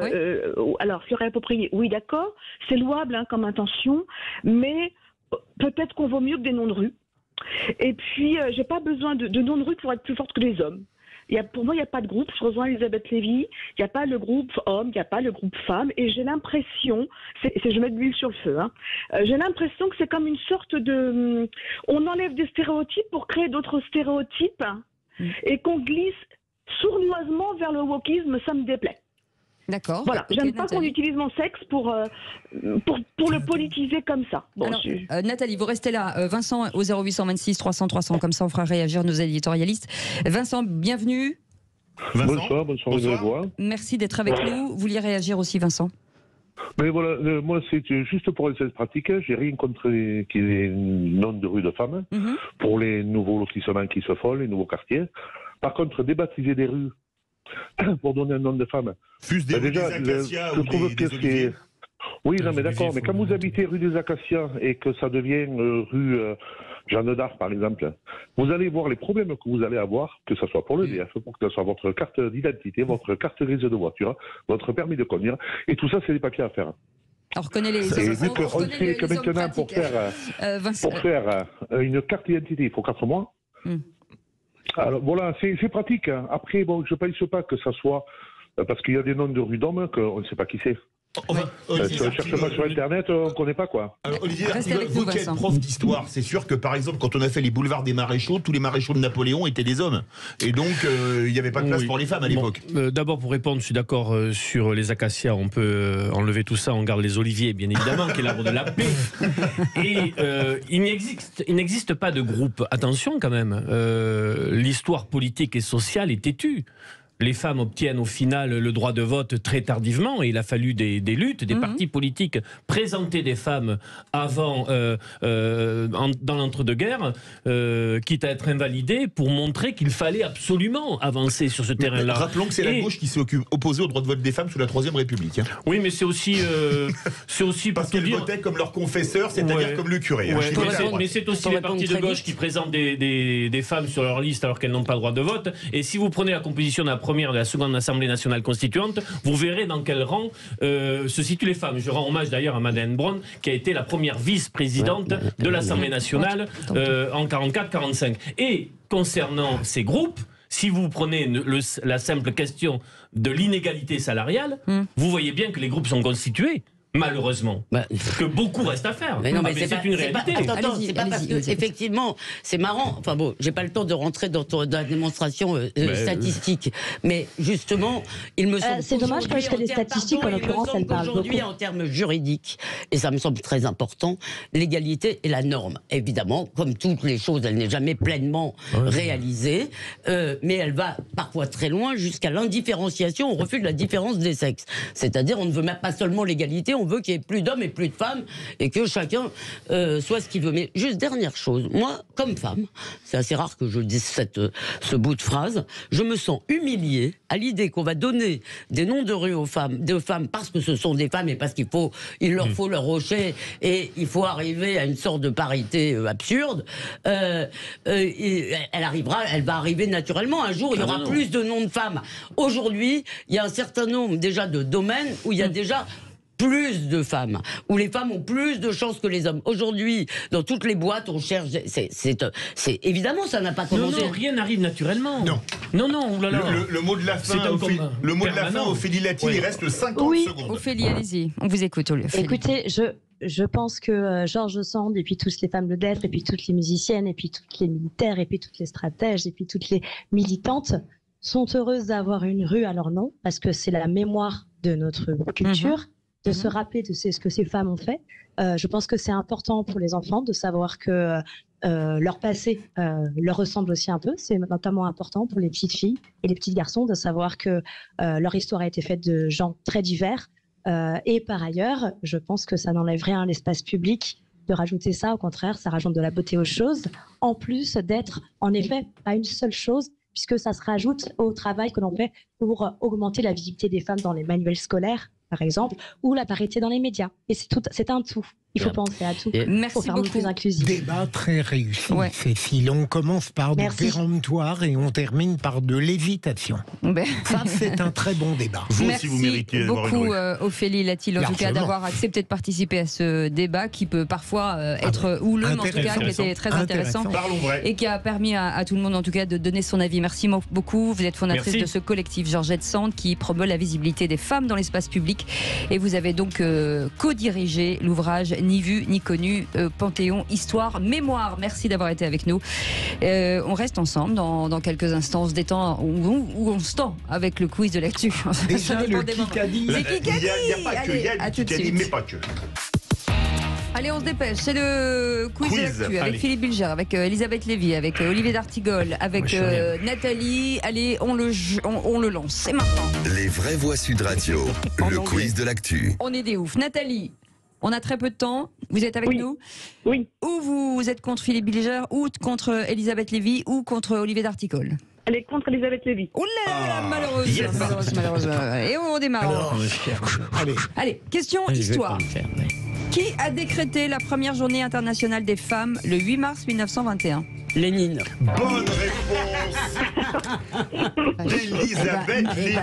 Alors, se réapproprier, oui, d'accord, c'est louable comme intention, mais peut-être qu'on vaut mieux que des noms de rue. Et puis, j'ai pas besoin de noms de rue pour être plus forte que les hommes. Pour moi, il n'y a pas de groupe. Je rejoins Elisabeth Lévy. Il n'y a pas le groupe homme, il n'y a pas le groupe femme. Et j'ai l'impression, je mets de l'huile sur le feu, j'ai l'impression que c'est comme une sorte de... On enlève des stéréotypes pour créer d'autres stéréotypes et qu'on glisse sournoisement vers le wokisme, ça me déplaît. D'accord. Voilà, j'aime pas qu'on utilise mon sexe pour le politiser comme ça. Bon, alors, Nathalie, vous restez là. Vincent au 0826 300 300, comme ça on fera réagir nos éditorialistes. Vincent, bienvenue. Bonsoir Grégoire. Merci d'être avec nous. Vous vouliez réagir aussi, Vincent? Mais voilà, moi c'est juste pour cette pratique, j'ai rien contre qu'il y ait une nom de rue de femmes pour les nouveaux lotissements qui se font, les nouveaux quartiers. Par contre, débaptiser des rues pour donner un nom de femme. Plus des rues des Acacias ou des Oliviers. Oui, non, mais d'accord, mais quand vous habitez rue des Acacias et que ça devient rue Jeanne d'Arc, par exemple, vous allez voir les problèmes que vous allez avoir, que ce soit pour le DF, pour que ce soit votre carte d'identité, votre carte grise de voiture, votre permis de conduire, et tout ça, c'est des papiers à faire. On reconnaît les Et vu qu'on sait que maintenant, pour faire une carte d'identité, il faut 4 mois. Alors voilà, c'est pratique. Après, bon, je ne pense pas que ça soit parce qu'il y a des noms de rue d'hommes qu'on ne sait pas qui c'est. Si on cherche pas sur Internet, on ne connaît pas quoi. Olivier, vous qui êtes prof d'histoire, c'est sûr que par exemple, quand on a fait les boulevards des maréchaux, tous les maréchaux de Napoléon étaient des hommes. Et donc, il n'y avait pas de place pour les femmes à l'époque. D'abord, pour répondre, je suis d'accord sur les acacias. On peut enlever tout ça, on garde les oliviers, bien évidemment, qui est l'arbre de la paix. Et il n'existe pas de groupe. Attention quand même, l'histoire politique et sociale est têtue. Les femmes obtiennent au final le droit de vote très tardivement et il a fallu des luttes, des partis politiques présenter des femmes avant, dans l'entre-deux-guerres, quitte à être invalidées pour montrer qu'il fallait absolument avancer sur ce terrain-là. Rappelons que c'est la gauche qui s'est opposée au droit de vote des femmes sous la Troisième République. Oui, mais c'est aussi parce qu'elles votaient comme leur confesseur, c'est-à-dire comme le curé. Mais c'est aussi les partis de gauche qui présentent des femmes sur leur liste alors qu'elles n'ont pas le droit de vote. Et si vous prenez la composition de la première et de la seconde Assemblée nationale constituante, vous verrez dans quel rang se situent les femmes. Je rends hommage d'ailleurs à Madeleine Braun, qui a été la première vice-présidente de l'Assemblée nationale en 44-45. Et concernant ces groupes, si vous prenez la simple question de l'inégalité salariale, vous voyez bien que les groupes sont constitués. Malheureusement, que beaucoup reste à faire. Mais non, mais c'est une réalité. C'est pas parce que, effectivement, c'est marrant. Enfin bon, j'ai pas le temps de rentrer dans la démonstration statistique. Mais justement, il me semble. C'est dommage parce que les statistiques, en l'occurrence, elles parlent beaucoup. Aujourd'hui, en termes juridiques, et ça me semble très important, l'égalité est la norme. Évidemment, comme toutes les choses, elle n'est jamais pleinement réalisée, mais elle va parfois très loin jusqu'à l'indifférenciation, au refus de la différence des sexes. C'est-à-dire, on ne veut même pas seulement l'égalité, on veut qu'il y ait plus d'hommes et plus de femmes et que chacun soit ce qu'il veut. Mais juste dernière chose, moi, comme femme, c'est assez rare que je dise ce bout de phrase, je me sens humiliée à l'idée qu'on va donner des noms de rue aux femmes, parce que ce sont des femmes et parce qu'il leur faut leur rocher et il faut arriver à une sorte de parité absurde. Elle va arriver naturellement. Un jour, il y aura plus de noms de femmes. Aujourd'hui, il y a un certain nombre déjà de domaines où il y a déjà plus de femmes, où les femmes ont plus de chances que les hommes. Aujourd'hui, dans toutes les boîtes, on cherche. C'est évidemment, ça n'a pas commencé. Non, rien n'arrive naturellement. Non, oulala. Le mot de la fin, Ophélie Latil, il reste 50 secondes. Ophélie, allez-y, on vous écoute. Ophélie. Écoutez, je pense que Georges Sand, et puis toutes les femmes de lettres, et puis toutes les musiciennes, et puis toutes les militaires, et puis toutes les stratèges, et puis toutes les militantes sont heureuses d'avoir une rue à leur nom, parce que c'est la mémoire de notre culture, de se rappeler de ce que ces femmes ont fait. Je pense que c'est important pour les enfants de savoir que leur passé leur ressemble aussi un peu. C'est notamment important pour les petites filles et les petits garçons de savoir que leur histoire a été faite de gens très divers. Et par ailleurs, je pense que ça n'enlève rien à l'espace public de rajouter ça. Au contraire, ça rajoute de la beauté aux choses, en plus d'être en effet pas une seule chose, puisque ça se rajoute au travail que l'on fait pour augmenter la visibilité des femmes dans les manuels scolaires, par exemple, ou la parité dans les médias. Et c'est un tout. Il faut penser à tout. Merci faire beaucoup. Plus inclusif. Débat très réussi, Cécile. On commence par du péremptoire et on termine par de l'évitation. Ça, c'est un très bon débat. Merci beaucoup, Ophélie Latil, en tout cas, d'avoir accepté de participer à ce débat qui peut parfois être houleux, mais en tout cas, qui était très intéressant. Et qui a permis à tout le monde, en tout cas, de donner son avis. Merci beaucoup. Vous êtes fondatrice de ce collectif, Georgette Sand, qui promeut la visibilité des femmes dans l'espace public. Et vous avez donc co-dirigé l'ouvrage Ni vu, ni connu, Panthéon, Histoire, Mémoire. Merci d'avoir été avec nous. On reste ensemble dans quelques instants. On se détend, où on se tend avec le quiz de l'actu. Déjà, le Kikadi. C'est Kikadi. Il n'y a pas que, il y a le Kikadi, mais pas que. Allez, on se dépêche. C'est le quiz de l'actu avec Philippe Bilger, avec Elisabeth Lévy, avec Olivier d'Artigol, avec Nathalie. Allez, on le lance. C'est maintenant. Les vraies voix Sud Radio. Le quiz de l'actu. On est des oufs. Nathalie, on a très peu de temps. Vous êtes avec nous? Oui. Ou vous êtes contre Philippe Bilger, ou contre Elisabeth Lévy, ou contre Olivier d'Artigol? Elle est contre Elisabeth Lévy. Oh là, malheureuse. Et on démarre. Allez, question histoire. Qui a décrété la première journée internationale des femmes le 8 mars 1921? Lénine. Bonne réponse. Elisabeth Lévy.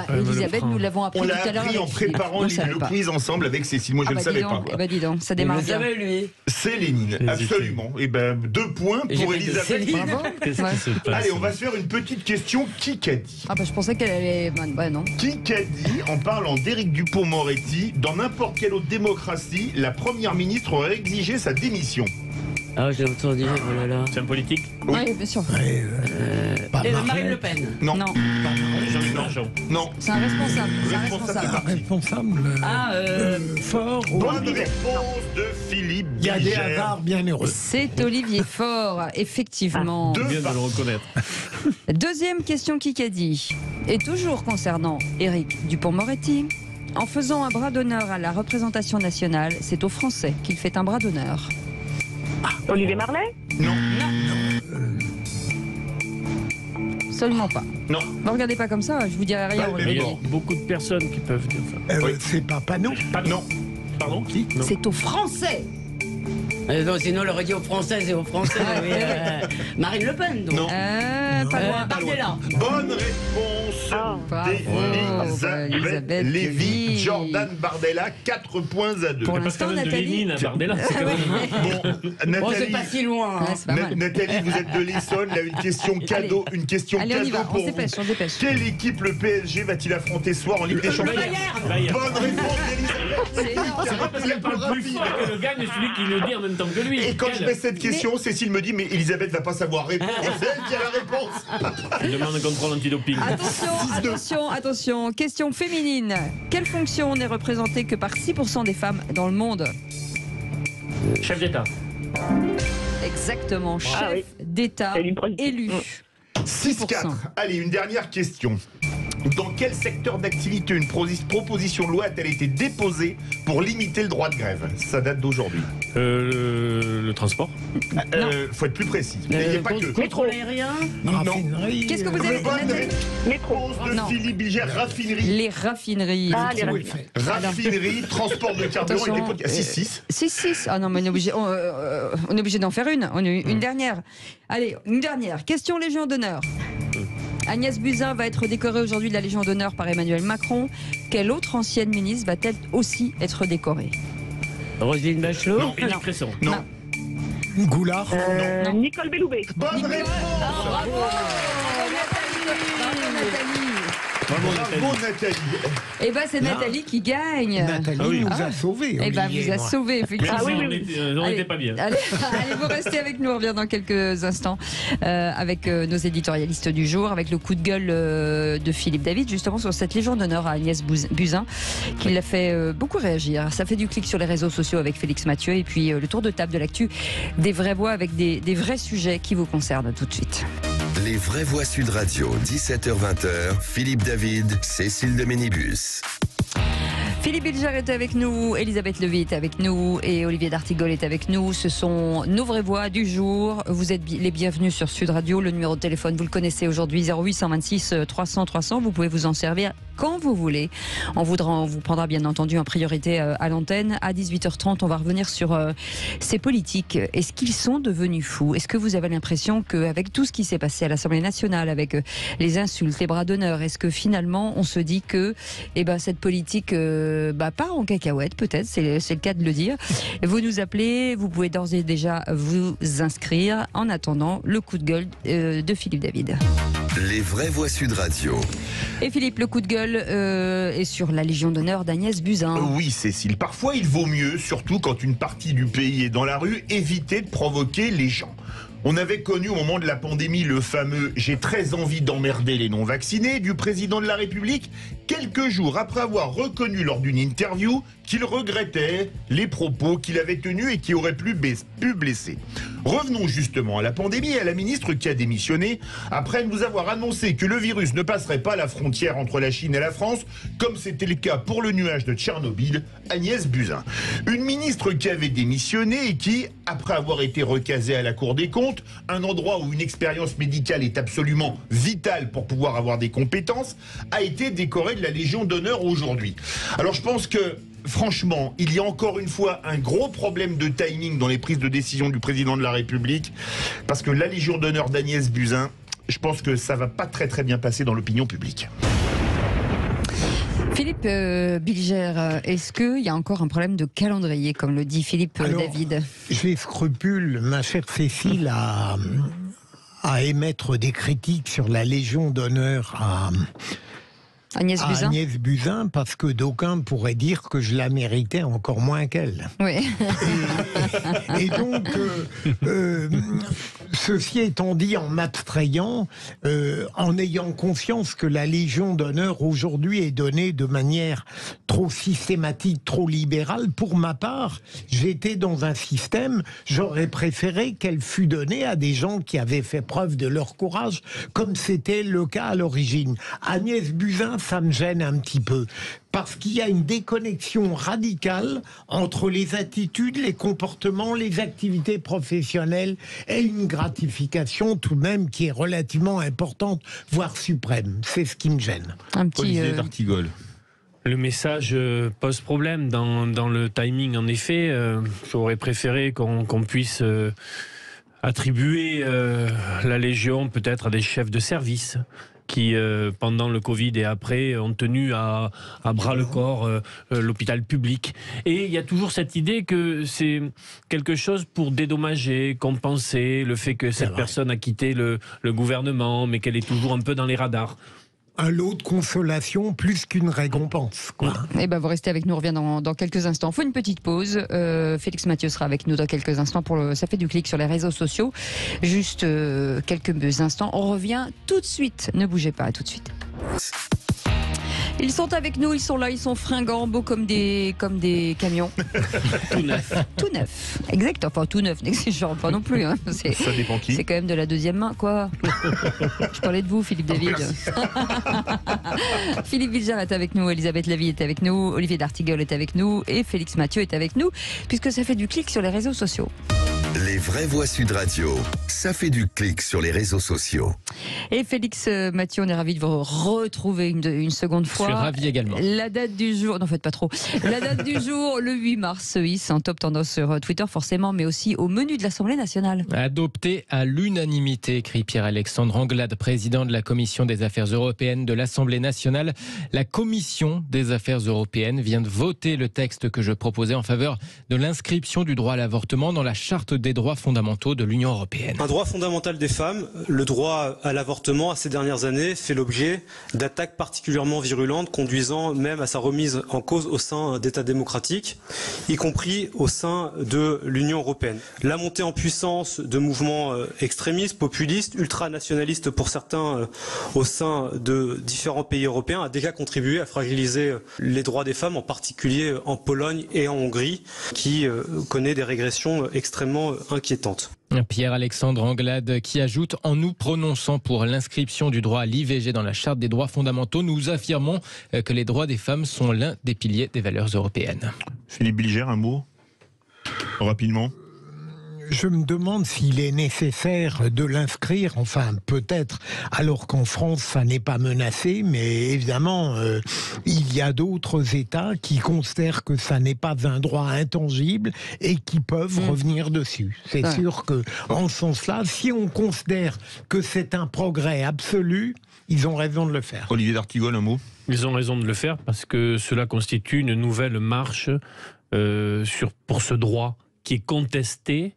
Elisabeth, nous l'avons appris tout à l'heure. On l'a appris en préparant le quiz ensemble avec Cécile. Moi, je ne savais pas. Dis donc, ça démarre bien. Vous savez, lui. C'est Lénine, absolument. 2 points pour Elisabeth. Allez, on va se faire une petite question Kikadi. Je pensais qu'elle allait... non. Kikadi, en parlant d'Éric Dupond-Moretti, dans n'importe quelle autre démocratie, la première ministre aurait exigé sa démission. Ah, j'ai entendu, oh là là. C'est un politique? Oui, bien sûr. Marine Le Pen? Non. Jean-Luc Mélenchon? Non. C'est un responsable. Faure. Bonne réponse de Philippe Bilger. Il y a des hasards bien heureux. C'est Olivier Faure, effectivement. Bien de le reconnaître. Deuxième question Kikadi. Et toujours concernant Éric Dupond-Moretti. En faisant un bras d'honneur à la représentation nationale, c'est aux Français qu'il fait un bras d'honneur. Olivier Marleix? Non. Absolument pas. Non. Ne regardez pas comme ça, je vous dirai rien. Il y a beaucoup de personnes qui peuvent dire ça. C'est pas Panot? Non. Pardon? Qui? C'est aux Français. Non, sinon, on l'aurait dit aux Françaises et aux Français. Marine Le Pen, donc. Non. Pas loin. Bardella. Bonne réponse d'Elisabeth Lévy. Jordan Bardella, 4 points à 2. Pour l'instant, Nathalie. Bardella, c'est quand même... Nathalie, c'est pas si loin. Nathalie, vous êtes de l'Essonne. Là, une question cadeau. Une question Allez, on y va. pour On se dépêche. Quelle équipe le PSG va-t-il affronter ce soir en Ligue des Champions? Bonne réponse d'Elisabeth. C'est pas parce qu'elle parle plus vite que le gagne celui qui le dit en même temps que lui. Et quand je mets cette question, Cécile me dit, mais Elisabeth va pas savoir répondre. C'est elle qui a la réponse. Je demande un contrôle antidoping. Attention. Question féminine. Quelle fonction n'est représentée que par 6% des femmes dans le monde? Chef d'État. Exactement, chef d'État élu. 6-4. Allez, une dernière question. Dans quel secteur d'activité une proposition de loi a-t-elle été déposée pour limiter le droit de grève? Ça date d'aujourd'hui. Le transport. Faut être plus précis. Il n'y a pas que. Contrôle aérien? Non. Qu'est-ce que vous avez dit? Métro. De Philippe Bilger, raffinerie. Les raffineries. Raffinerie, transport de carburant et dépôt de... 6-6. 6-6. Ah non, mais on est obligé d'en faire une. Une dernière. Allez, une dernière. Question Légion d'honneur. Agnès Buzyn va être décorée aujourd'hui de la Légion d'honneur par Emmanuel Macron. Quelle autre ancienne ministre va-t-elle aussi être décorée? Roselyne Bachelot? Non. Non. Cresson. Non. Goulard. Non. Nicole Belloubet. Bonne réponse. Bravo Nathalie. Bravo Nathalie. Eh ben c'est Nathalie qui gagne. Nathalie nous a sauvés. Eh ben vous a sauvés effectivement. Ah oui. On n'était pas bien. Allez, vous restez avec nous. On revient dans quelques instants avec nos éditorialistes du jour, avec le coup de gueule de Philippe David, justement sur cette Légion d'honneur à Agnès Buzyn, qui l'a fait beaucoup réagir. Ça fait du clic sur les réseaux sociaux avec Félix Mathieu, et puis le tour de table de l'actu des vraies voix avec des vrais sujets qui vous concernent tout de suite. Les vraies voix Sud Radio, 17h-20h, Philippe David, Cécile de Ménibus. Philippe Bilger est avec nous, Elisabeth Levitt est avec nous et Olivier d'Artigol est avec nous. Ce sont nos vraies voix du jour. Vous êtes les bienvenus sur Sud Radio. Le numéro de téléphone, vous le connaissez aujourd'hui, 0826 300 300. Vous pouvez vous en servir quand vous voulez. On vous prendra bien entendu en priorité à l'antenne. À 18h30, on va revenir sur ces politiques. Est-ce qu'ils sont devenus fous? Est-ce que vous avez l'impression qu'avec tout ce qui s'est passé à l'Assemblée nationale, avec les insultes, les bras d'honneur, est-ce que finalement on se dit que cette politique part en cacahuète, peut-être, c'est le cas de le dire. Vous nous appelez, vous pouvez d'ores et déjà vous inscrire. En attendant, le coup de gueule de Philippe David. Les vraies voix Sud Radio. Et Philippe, le coup de gueule est sur la Légion d'honneur d'Agnès Buzyn. Oui, Cécile. Parfois, il vaut mieux, surtout quand une partie du pays est dans la rue, éviter de provoquer les gens. On avait connu au moment de la pandémie le fameux « j'ai très envie d'emmerder les non-vaccinés » du président de la République, quelques jours après avoir reconnu lors d'une interview qu'il regrettait les propos qu'il avait tenus et qui auraient pu blesser. Revenons justement à la pandémie et à la ministre qui a démissionné après nous avoir annoncé que le virus ne passerait pas la frontière entre la Chine et la France, comme c'était le cas pour le nuage de Tchernobyl, Agnès Buzyn. Une ministre qui avait démissionné et qui, après avoir été recasée à la Cour des comptes, un endroit où une expérience médicale est absolument vitale pour pouvoir avoir des compétences, a été décorée de la Légion d'honneur aujourd'hui. Alors je pense que franchement, il y a encore une fois un gros problème de timing dans les prises de décision du président de la République, parce que la Légion d'honneur d'Agnès Buzyn, je pense que ça va pas très très bien passer dans l'opinion publique. Philippe Bilger, est-ce qu'il y a encore un problème de calendrier, comme le dit Philippe David? J'ai scrupule, ma chère Cécile, à émettre des critiques sur la Légion d'honneur à Agnès Buzyn, parce que d'aucuns pourraient dire que je la méritais encore moins qu'elle. Oui. Et donc, ceci étant dit, en m'abstrayant, en ayant conscience que la Légion d'honneur aujourd'hui est donnée de manière trop systématique, trop libérale, pour ma part, j'étais dans un système, j'aurais préféré qu'elle fût donnée à des gens qui avaient fait preuve de leur courage, comme c'était le cas à l'origine. Agnès Buzyn, ça me gêne un petit peu, parce qu'il y a une déconnexion radicale entre les attitudes, les comportements, les activités professionnelles et une gratification tout de même qui est relativement importante, voire suprême. C'est ce qui me gêne. Un petit Olivier d'Artigol. Le message pose problème dans le timing. En effet, j'aurais préféré qu'on puisse attribuer la Légion peut-être à des chefs de service qui, pendant le Covid et après, ont tenu à bras le corps l'hôpital public. Et il y a toujours cette idée que c'est quelque chose pour dédommager, compenser le fait que cette personne a quitté le gouvernement, mais qu'elle est toujours un peu dans les radars. Un lot de consolation plus qu'une récompense, quoi. Eh ben, vous restez avec nous, on revient dans quelques instants. Il faut une petite pause. Félix Mathieu sera avec nous dans quelques instants ça fait du clic sur les réseaux sociaux. Juste quelques instants. On revient tout de suite. Ne bougez pas, à tout de suite. Ils sont avec nous, ils sont là, ils sont fringants, beaux comme des camions. Tout neuf. Tout neuf. Exact, enfin tout neuf, n'exagérons pas non plus. Hein. Ça dépend qui. C'est quand même de la deuxième main, quoi. Je parlais de vous, Philippe David. Philippe Bilger est avec nous, Elisabeth Lévy est avec nous, Olivier d'Artigol est avec nous et Félix Mathieu est avec nous, puisque ça fait du clic sur les réseaux sociaux. Les vraies voix Sud Radio, ça fait du clic sur les réseaux sociaux. Et Félix Mathieu, on est ravis de vous retrouver une seconde fois. Je suis ravi également. La date du jour, n'en faites pas trop. La date du jour, le 8 mars, se hisse en top tendance sur Twitter forcément, mais aussi au menu de l'Assemblée nationale. Adopté à l'unanimité, écrit Pierre-Alexandre Anglade, président de la Commission des affaires européennes de l'Assemblée nationale. La Commission des affaires européennes vient de voter le texte que je proposais en faveur de l'inscription du droit à l'avortement dans la Charte des droits fondamentaux de l'Union européenne. Un droit fondamental des femmes, le droit à l'avortement, à ces dernières années, fait l'objet d'attaques particulièrement virulentes, conduisant même à sa remise en cause au sein d'États démocratiques, y compris au sein de l'Union européenne. La montée en puissance de mouvements extrémistes, populistes, ultranationalistes pour certains au sein de différents pays européens a déjà contribué à fragiliser les droits des femmes, en particulier en Pologne et en Hongrie, qui connaît des régressions extrêmement inquiétantes. Pierre-Alexandre Anglade qui ajoute: en nous prononçant pour l'inscription du droit à l'IVG dans la Charte des droits fondamentaux, nous affirmons que les droits des femmes sont l'un des piliers des valeurs européennes. Philippe Bilger, un mot rapidement. Je me demande s'il est nécessaire de l'inscrire, enfin peut-être, alors qu'en France ça n'est pas menacé, mais évidemment il y a d'autres États qui considèrent que ça n'est pas un droit intangible et qui peuvent revenir dessus. C'est sûr que en ce sens-là, si on considère que c'est un progrès absolu, ils ont raison de le faire. Olivier d'Artigol, un mot. Ils ont raison de le faire parce que cela constitue une nouvelle marche pour ce droit qui est contesté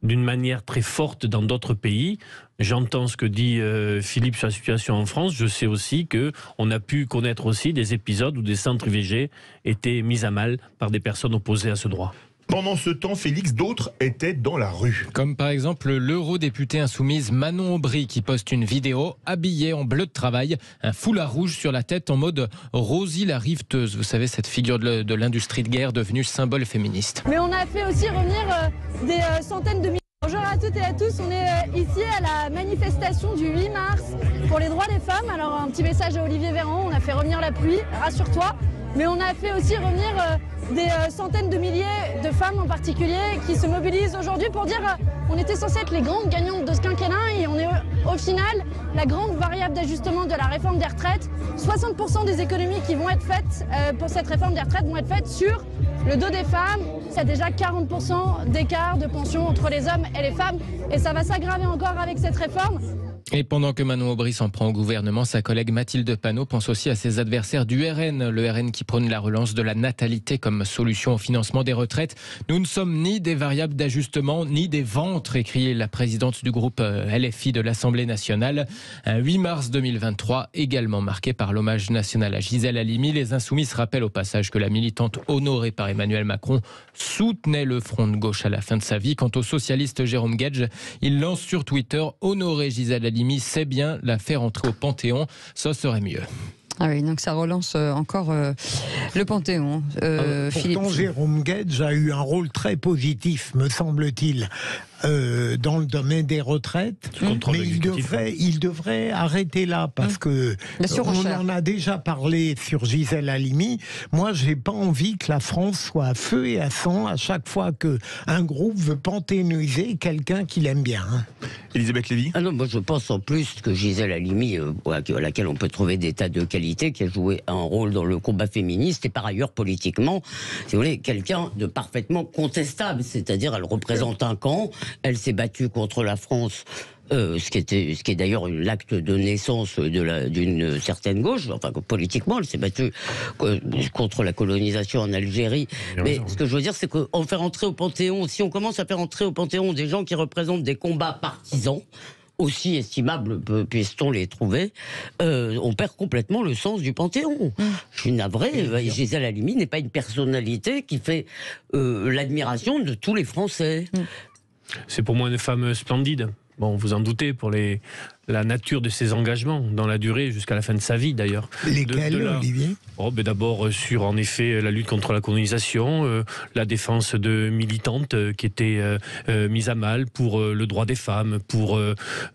d'une manière très forte dans d'autres pays. J'entends ce que dit Philippe sur la situation en France. Je sais aussi qu'on a pu connaître aussi des épisodes où des centres IVG étaient mis à mal par des personnes opposées à ce droit. Pendant ce temps, Félix, d'autres étaient dans la rue. Comme par exemple l'eurodéputée insoumise Manon Aubry qui poste une vidéo habillée en bleu de travail, un foulard rouge sur la tête en mode Rosie la riveteuse. Vous savez, cette figure de l'industrie de guerre devenue symbole féministe. Mais on a fait aussi revenir des centaines de milliers. Bonjour à toutes et à tous, on est ici à la manifestation du 8 mars pour les droits des femmes. Alors un petit message à Olivier Véran, on a fait revenir la pluie, rassure-toi. Mais on a fait aussi revenir des centaines de milliers de femmes en particulier qui se mobilisent aujourd'hui pour dire on était censé être les grandes gagnantes de ce quinquennat et on est au final la grande variable d'ajustement de la réforme des retraites. 60% des économies qui vont être faites pour cette réforme des retraites vont être faites sur le dos des femmes. C'est déjà 40% d'écart de pension entre les hommes et les femmes et ça va s'aggraver encore avec cette réforme. Et pendant que Manon Aubry s'en prend au gouvernement, sa collègue Mathilde Panot pense aussi à ses adversaires du RN. Le RN qui prône la relance de la natalité comme solution au financement des retraites. Nous ne sommes ni des variables d'ajustement, ni des ventres, écrit la présidente du groupe LFI de l'Assemblée nationale. Un 8 mars 2023, également marqué par l'hommage national à Gisèle Halimi. Les Insoumis se rappellent au passage que la militante honorée par Emmanuel Macron soutenait le front de gauche à la fin de sa vie. Quant au socialiste Jérôme Guedj, il lance sur Twitter « Honorer Gisèle Halimi, c'est bien, la faire entrer au Panthéon, ça serait mieux ». Ah oui, donc ça relance encore le Panthéon. Pourtant, Jérôme Guedj a eu un rôle très positif, me semble-t-il, dans le domaine des retraites. Mais il devrait arrêter là, parce que on en a déjà parlé sur Gisèle Halimi. Moi, j'ai pas envie que la France soit à feu et à sang à chaque fois qu'un groupe veut panthéoniser quelqu'un qu'il aime bien. Elisabeth Lévy. Ah non, moi je pense en plus que Gisèle Halimi, à laquelle on peut trouver des tas de qualités, qui a joué un rôle dans le combat féministe et par ailleurs politiquement, si vous voulez, quelqu'un de parfaitement contestable. C'est-à-dire, elle représente un camp, elle s'est battue contre la France. Ce qui est d'ailleurs l'acte de naissance d'une certaine gauche, enfin politiquement, elle s'est battue contre la colonisation en Algérie. Mais ce que je veux dire, c'est qu'on fait rentrer au Panthéon, si on commence à faire entrer au Panthéon des gens qui représentent des combats partisans, aussi estimables puisse-t-on les trouver, on perd complètement le sens du Panthéon. Je suis navré, Gisèle Halimi n'est pas une personnalité qui fait l'admiration de tous les Français. C'est pour moi une femme splendide. Bon, vous en doutez, pour la nature de ses engagements dans la durée, jusqu'à la fin de sa vie d'ailleurs. Lesquels, Olivier ? D'abord sur, en effet, la lutte contre la colonisation, la défense de militantes qui étaient mises à mal pour le droit des femmes, pour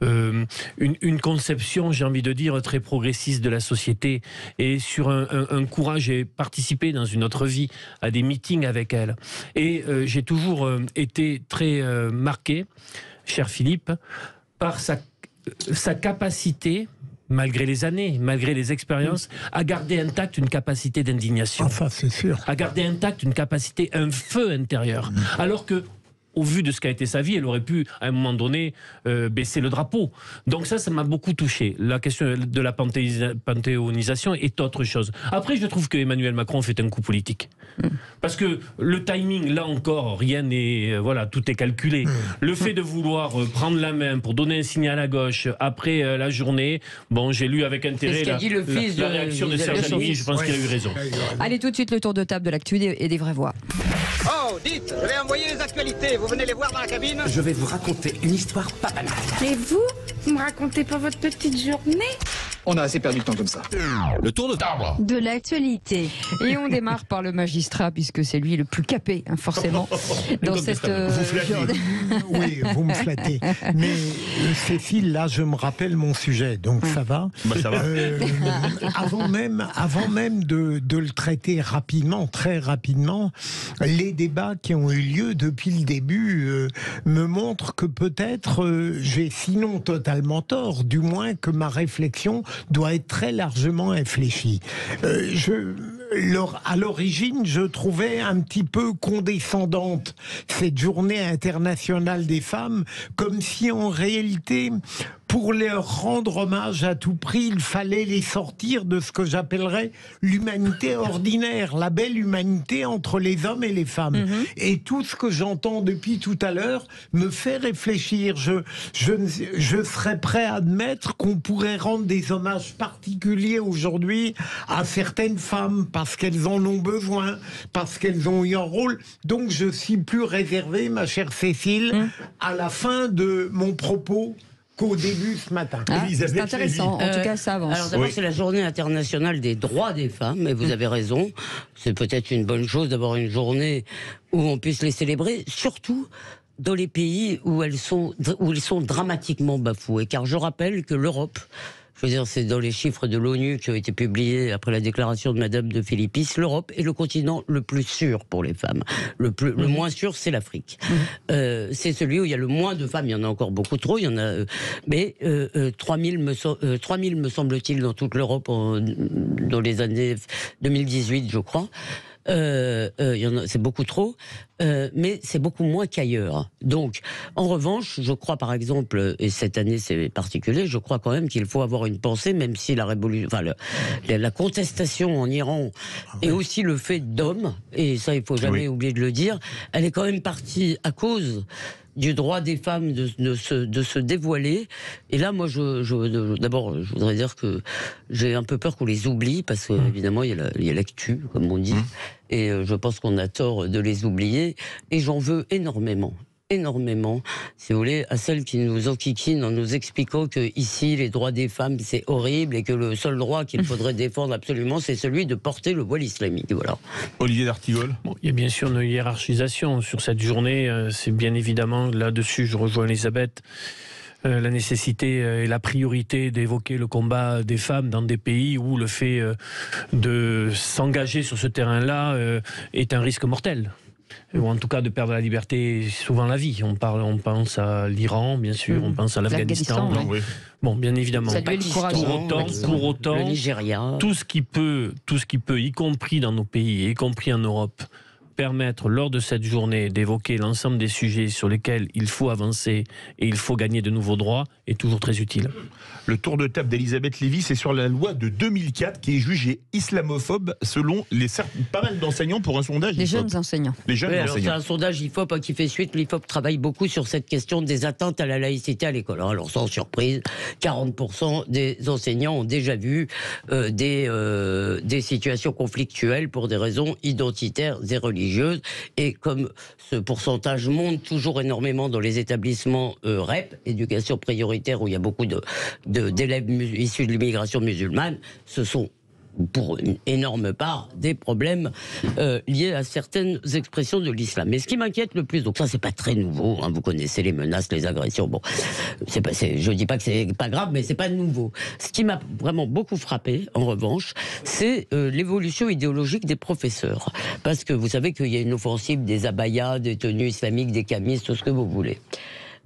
une conception, j'ai envie de dire, très progressiste de la société, et sur un courage. J'ai participé dans une autre vie à des meetings avec elle. Et j'ai toujours été très marqué, cher Philippe, par sa capacité, malgré les années, malgré les expériences, à garder intacte une capacité d'indignation. Enfin, c'est sûr. À garder intacte une capacité, un feu intérieur. Alors que, au vu de ce qu'a été sa vie, elle aurait pu, à un moment donné, baisser le drapeau. Donc ça m'a beaucoup touché. La question de la panthéonisation est autre chose. Après, je trouve que Emmanuel Macron fait un coup politique. Parce que le timing, là encore, rien n'est... voilà, tout est calculé. Le fait de vouloir prendre la main pour donner un signal à gauche après la journée, bon, j'ai lu avec intérêt la réaction de Serge Alimi, je pense qu'il a eu raison. Allez, tout de suite, le tour de table de l'actu et des vraies voix. Oh, dites, je vais envoyer les actualités. Vous venez les voir dans la cabine ? Je vais vous raconter une histoire pas banale. Et vous me racontez pas votre petite journée ? On a assez perdu de temps comme ça. Le tour de table de l'actualité. Et on démarre par le magistrat, puisque c'est lui le plus capé, hein, forcément, dans cette journée. Oui, vous me flattez. Mais Cécile, là, je me rappelle mon sujet, donc ça va. Ça va. Avant même de le traiter rapidement, très rapidement, les débats qui ont eu lieu depuis le début me montrent que peut-être j'ai sinon totalement tort, du moins que ma réflexion doit être très largement infléchie. À l'origine, je trouvais un petit peu condescendante cette journée internationale des femmes, comme si en réalité, pour leur rendre hommage à tout prix, il fallait les sortir de ce que j'appellerais l'humanité ordinaire, la belle humanité entre les hommes et les femmes. Et tout ce que j'entends depuis tout à l'heure me fait réfléchir. Je serais prêt à admettre qu'on pourrait rendre des hommages particuliers aujourd'hui à certaines femmes parce qu'elles en ont besoin, parce qu'elles ont eu un rôle. Donc je suis plus réservé, ma chère Cécile, à la fin de mon propos qu'au début ce matin. C'est intéressant, en tout cas ça avance. Alors d'abord c'est la journée internationale des droits des femmes, et vous avez raison, c'est peut-être une bonne chose d'avoir une journée où on puisse les célébrer, surtout dans les pays où ils sont dramatiquement bafoués, car je rappelle que l'Europe, je veux dire, c'est dans les chiffres de l'ONU qui ont été publiés après la déclaration de Madame de Philippis, l'Europe est le continent le plus sûr pour les femmes. Le moins sûr, c'est l'Afrique. C'est celui où il y a le moins de femmes. Il y en a encore beaucoup trop. Il y en a, mais 3000 me semble-t-il dans toute l'Europe dans les années 2018, je crois. C'est beaucoup trop, mais c'est beaucoup moins qu'ailleurs. Donc, en revanche, je crois par exemple, et cette année c'est particulier, je crois quand même qu'il faut avoir une pensée, même si la contestation en Iran est aussi le fait d'hommes, et ça il faut jamais oublier de le dire, elle est quand même partie à cause du droit des femmes de se dévoiler. Et là, moi, d'abord, je voudrais dire que j'ai un peu peur qu'on les oublie, parce qu'évidemment, il y a l'actu, comme on dit, et je pense qu'on a tort de les oublier, et j'en veux énormément, si vous voulez, à celles qui nous enquiquinent en nous expliquant que ici les droits des femmes c'est horrible et que le seul droit qu'il faudrait défendre absolument c'est celui de porter le voile islamique. Voilà. Olivier d'Artigol. Il y a bien sûr une hiérarchisation sur cette journée, c'est bien évidemment là-dessus, je rejoins Elisabeth. La nécessité et la priorité d'évoquer le combat des femmes dans des pays où le fait de s'engager sur ce terrain-là est un risque mortel. Ou en tout cas de perdre la liberté, souvent la vie. On pense à l'Iran, bien sûr, on pense à l'Afghanistan. Bon, bien évidemment. Pour autant, le Nigeria. Tout ce qui peut, y compris dans nos pays, y compris en Europe, permettre lors de cette journée d'évoquer l'ensemble des sujets sur lesquels il faut avancer et il faut gagner de nouveaux droits est toujours très utile. Le tour de table d'Elisabeth Lévy, c'est sur la loi de 2004 qui est jugée islamophobe selon pas mal d'enseignants pour un sondage. Les jeunes enseignants. C'est un sondage IFOP qui fait suite. L'IFOP travaille beaucoup sur cette question des atteintes à la laïcité à l'école. Alors sans surprise, 40% des enseignants ont déjà vu des situations conflictuelles pour des raisons identitaires et religieuses. religieuses. Et comme ce pourcentage monte toujours énormément dans les établissements REP, éducation prioritaire, où il y a beaucoup d'élèves issus de l'immigration musulmane, ce sont pour une énorme part des problèmes liés à certaines expressions de l'islam. Mais ce qui m'inquiète le plus, donc ça c'est pas très nouveau, hein, vous connaissez les menaces, les agressions, bon, je dis pas que c'est pas grave, mais c'est pas nouveau. Ce qui m'a vraiment beaucoup frappé, en revanche, c'est l'évolution idéologique des professeurs. Parce que vous savez qu'il y a une offensive des abayas, des tenues islamiques, des camis, tout ce que vous voulez.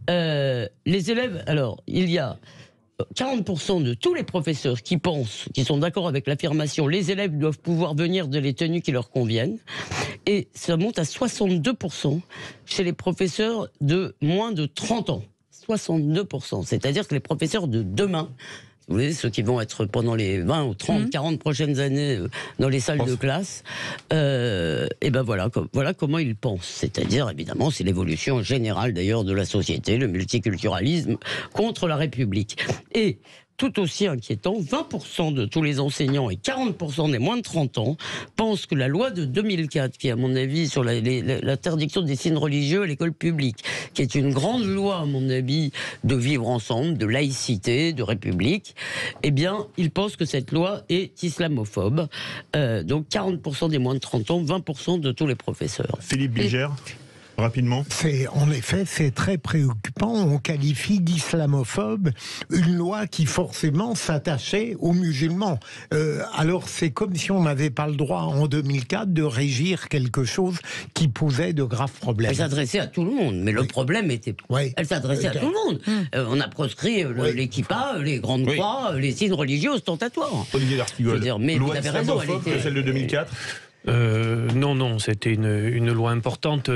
Les élèves, alors, il y a 40% de tous les professeurs qui sont d'accord avec l'affirmation, les élèves doivent pouvoir venir de les tenues qui leur conviennent, et ça monte à 62% chez les professeurs de moins de 30 ans. 62%, c'est-à-dire que les professeurs de demain, vous voyez, ceux qui vont être pendant les 20 ou 30, 40 prochaines années dans les salles de classe, et ben voilà comment ils pensent. C'est-à-dire, évidemment, c'est l'évolution générale d'ailleurs de la société, le multiculturalisme contre la République. Et tout aussi inquiétant, 20% de tous les enseignants et 40% des moins de 30 ans pensent que la loi de 2004, qui à mon avis sur l'interdiction des signes religieux à l'école publique, qui est une grande loi à mon avis de vivre ensemble, de laïcité, de république, eh bien ils pensent que cette loi est islamophobe. Donc 40% des moins de 30 ans, 20% de tous les professeurs. Philippe Bligère. Rapidement. En effet, c'est très préoccupant. On qualifie d'islamophobe une loi qui forcément s'attachait aux musulmans. Alors c'est comme si on n'avait pas le droit en 2004 de régir quelque chose qui posait de graves problèmes. Elle s'adressait à tout le monde, mais le problème était... Elle s'adressait à tout le monde. On a proscrit les kippas, les grandes croix, les signes religieux ostentatoires. Olivier D'Artigol, mais loi vous avez raison, islamophobe que celle de 2004 ? Non, c'était une loi importante.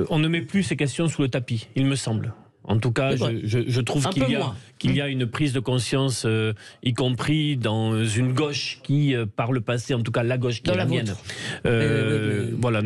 On ne met plus ces questions sous le tapis, il me semble. En tout cas, je trouve qu'il y a une prise de conscience, y compris dans une gauche qui, par le passé, en tout cas la gauche qui est la mienne, voilà,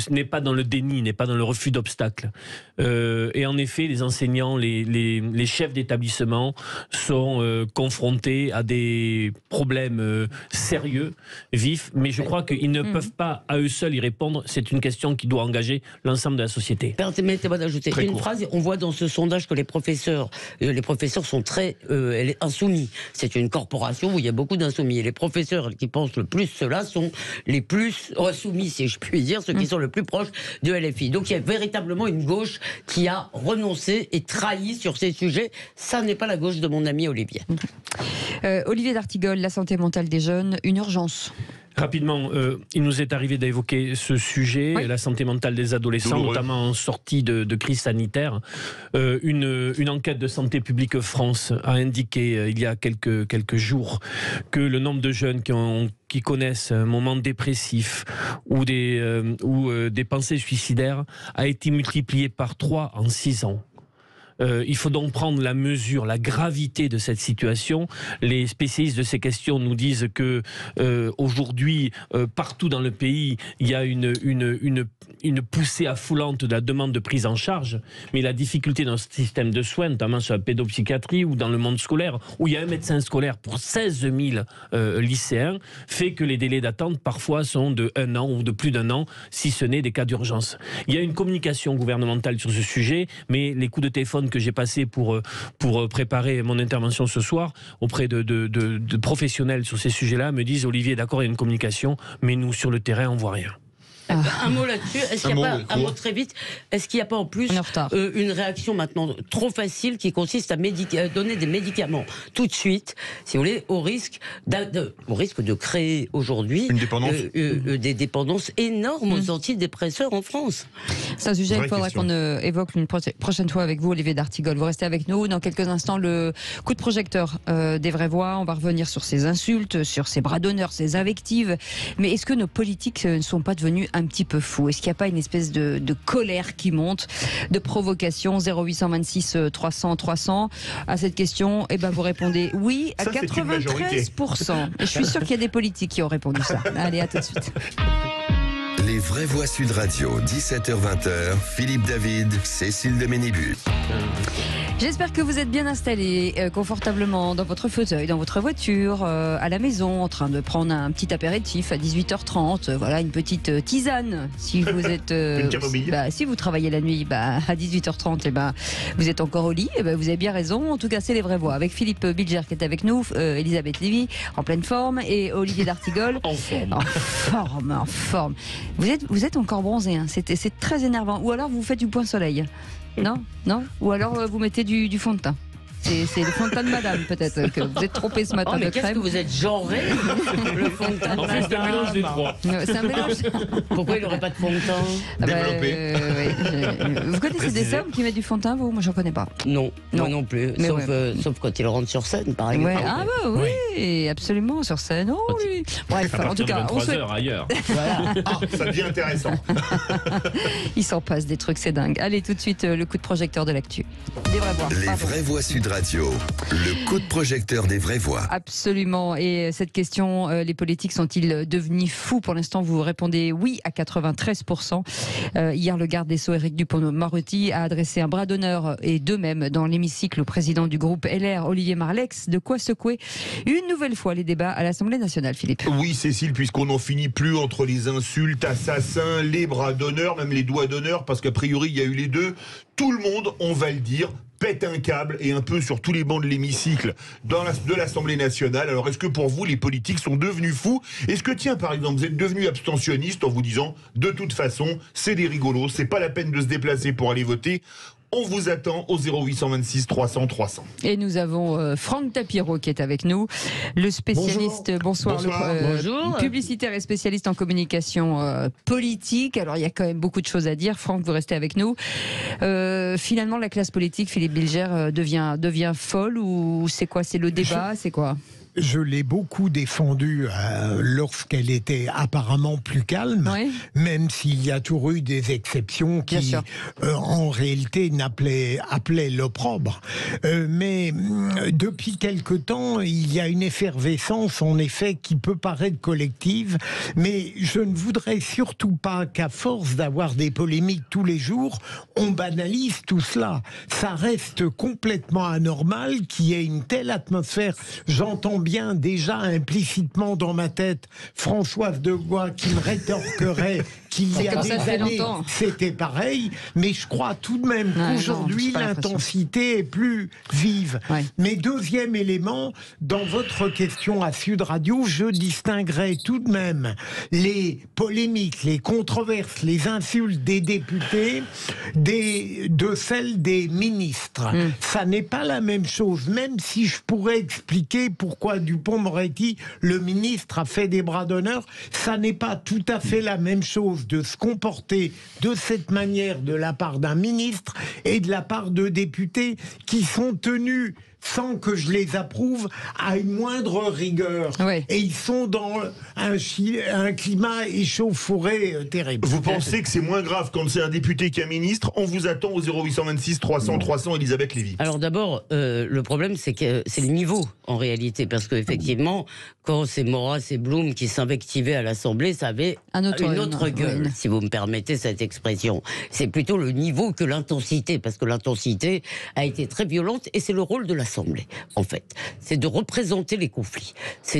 n'est pas dans le déni, n'est pas dans le refus d'obstacles. Et en effet, les enseignants, les chefs d'établissement sont confrontés à des problèmes sérieux, vifs, mais je crois qu'ils ne peuvent pas à eux seuls y répondre. C'est une question qui doit engager l'ensemble de la société. Permettez-moi d'ajouter une phrase. On voit dans ce sondage que les professeurs sont très insoumis. C'est une corporation où il y a beaucoup d'insoumis. Et les professeurs qui pensent le plus cela sont les plus soumis, si je puis dire, ceux qui sont le plus proches de LFI. Donc il y a véritablement une gauche qui a renoncé et trahi sur ces sujets. Ça n'est pas la gauche de mon ami Olivier. Olivier D'Artigol, la santé mentale des jeunes, une urgence. Rapidement, il nous est arrivé d'évoquer ce sujet, la santé mentale des adolescents, notamment en sortie de crise sanitaire. Une enquête de Santé publique France a indiqué il y a quelques jours que le nombre de jeunes qui connaissent un moment dépressif ou des pensées suicidaires a été multiplié par 3 en 6 ans. Il faut donc prendre la mesure, la gravité de cette situation. Les spécialistes de ces questions nous disent que aujourd'hui, partout dans le pays, il y a une poussée affolante de la demande de prise en charge. Mais la difficulté dans ce système de soins, notamment sur la pédopsychiatrie ou dans le monde scolaire, où il y a un médecin scolaire pour 16 000 lycéens, fait que les délais d'attente parfois sont de 1 an ou de plus d'1 an, si ce n'est des cas d'urgence. Il y a une communication gouvernementale sur ce sujet, mais les coups de téléphone que j'ai passé pour préparer mon intervention ce soir auprès de professionnels sur ces sujets-là me disent: Olivier, d'accord, il y a une communication, mais nous, sur le terrain, on voit rien. Un mot là-dessus. Est-ce qu'il n'y a pas, un mot très vite, est-ce qu'il n'y a pas en plus une réaction maintenant trop facile qui consiste à donner des médicaments tout de suite, si vous voulez, au risque de créer aujourd'hui des dépendances énormes aux antidépresseurs en France. C'est un sujet qu'il faudra qu'on évoque une prochaine fois avec vous, Olivier D'Artigol. Vous restez avec nous. Dans quelques instants, le coup de projecteur des vraies voix. On va revenir sur ces insultes, sur ces bras d'honneur, ces invectives. Mais est-ce que nos politiques ne sont pas devenus un petit peu fou? Est-ce qu'il n'y a pas une espèce de colère qui monte, de provocation? 0826 300 300. À cette question, vous répondez oui à 93%. Et je suis sûr qu'il y a des politiques qui ont répondu ça. Allez, à tout de suite. Les vraies voix Sud Radio, 17h-20h, Philippe David, Cécile de Ménibus. J'espère que vous êtes bien installés confortablement dans votre fauteuil, dans votre voiture, à la maison, en train de prendre un petit apéritif à 18h30, voilà, une petite tisane. Si vous êtes, une camomille. Si vous travaillez la nuit, à 18h30, vous êtes encore au lit. Vous avez bien raison. En tout cas, c'est les vraies voix. Avec Philippe Bilger qui est avec nous, Elisabeth Lévy en pleine forme et Olivier d'Artigol en forme. Vous êtes encore bronzé. Hein. C'est très énervant. Ou alors vous faites du point soleil. Non. Ou alors vous mettez du fond de teint. C'est le fond de teint de madame, peut-être, que vous êtes trompé ce matin de crème. Qu'est-ce que vous êtes genré, le fond de teint de madame. C'est un mélange des trois. C'est un mélange. Pourquoi il n'aurait pas de fond de teint Développé. Vous connaissez des hommes qui mettent du fond de teint, vous? Moi, j'en connais pas. Non, moi non plus. Sauf quand ils rentrent sur scène, par exemple. Oui, absolument, sur scène. Oh, oui. Bref, en tout cas, on souhaite... ailleurs. Voilà. Ça devient intéressant. Il s'en passe des trucs, c'est dingue. Allez, tout de suite, le coup de projecteur de l'actu. Des vraies voix. Les vraies voix Sud Radio, le coup de projecteur des vraies voix. Absolument. Et cette question, les politiques sont-ils devenus fous? Pour l'instant, vous répondez oui à 93%. Hier, le garde des Sceaux, Éric Dupond-Moretti, a adressé un bras d'honneur et d'eux-mêmes dans l'hémicycle au président du groupe LR, Olivier Marleix. De quoi secouer une nouvelle fois les débats à l'Assemblée nationale, Philippe. Oui, Cécile, puisqu'on n'en finit plus entre les insultes, assassins, les bras d'honneur, même les doigts d'honneur, parce qu'a priori, il y a eu les deux. Tout le monde, on va le dire, pète un câble et un peu sur tous les bancs de l'hémicycle de l'Assemblée nationale. Alors, est-ce que pour vous, les politiques sont devenus fous? Est-ce que, tiens, par exemple, vous êtes devenu abstentionniste en vous disant, de toute façon, c'est des rigolos, c'est pas la peine de se déplacer pour aller voter? On vous attend au 0826 300 300. Et nous avons Franck Tapiro qui est avec nous, le spécialiste, bonsoir. Bonjour. Publicitaire et spécialiste en communication politique. Alors il y a quand même beaucoup de choses à dire. Franck, vous restez avec nous. Finalement, la classe politique, Philippe Bilger, devient folle ou c'est quoi? C'est le débat, c'est quoi? Je l'ai beaucoup défendue lorsqu'elle était apparemment plus calme, même s'il y a toujours eu des exceptions qui, en réalité, appelaient l'opprobre. Mais depuis quelque temps, il y a une effervescence, en effet, qui peut paraître collective, mais je ne voudrais surtout pas qu'à force d'avoir des polémiques tous les jours, on banalise tout cela. Ça reste complètement anormal qu'il y ait une telle atmosphère. J'entends bien déjà implicitement dans ma tête Françoise Degois qui me rétorquerait qu'il y a des années c'était pareil, mais je crois tout de même qu'aujourd'hui l'intensité est plus vive. Mais deuxième élément, dans votre question à Sud Radio, je distinguerais tout de même les polémiques, les controverses, les insultes des députés de celles des ministres. Ça n'est pas la même chose, même si je pourrais expliquer pourquoi Dupond-Moretti, le ministre, a fait des bras d'honneur, ça n'est pas tout à fait la même chose de se comporter de cette manière de la part d'un ministre et de la part de députés qui sont tenus, sans que je les approuve, à une moindre rigueur. Et ils sont dans un climat échauffouré terrible. Vous pensez que c'est moins grave quand c'est un député qu'un ministre? On vous attend au 0826 300 300, Elisabeth Lévy. Alors d'abord, le problème, c'est que c'est le niveau, en réalité, parce qu'effectivement, quand c'est Maurras et Blum qui s'invectivaient à l'Assemblée, ça avait une autre gueule, si vous me permettez cette expression. C'est plutôt le niveau que l'intensité, parce que l'intensité a été très violente, et c'est le rôle de l'Assemblée, en fait. C'est de représenter les conflits.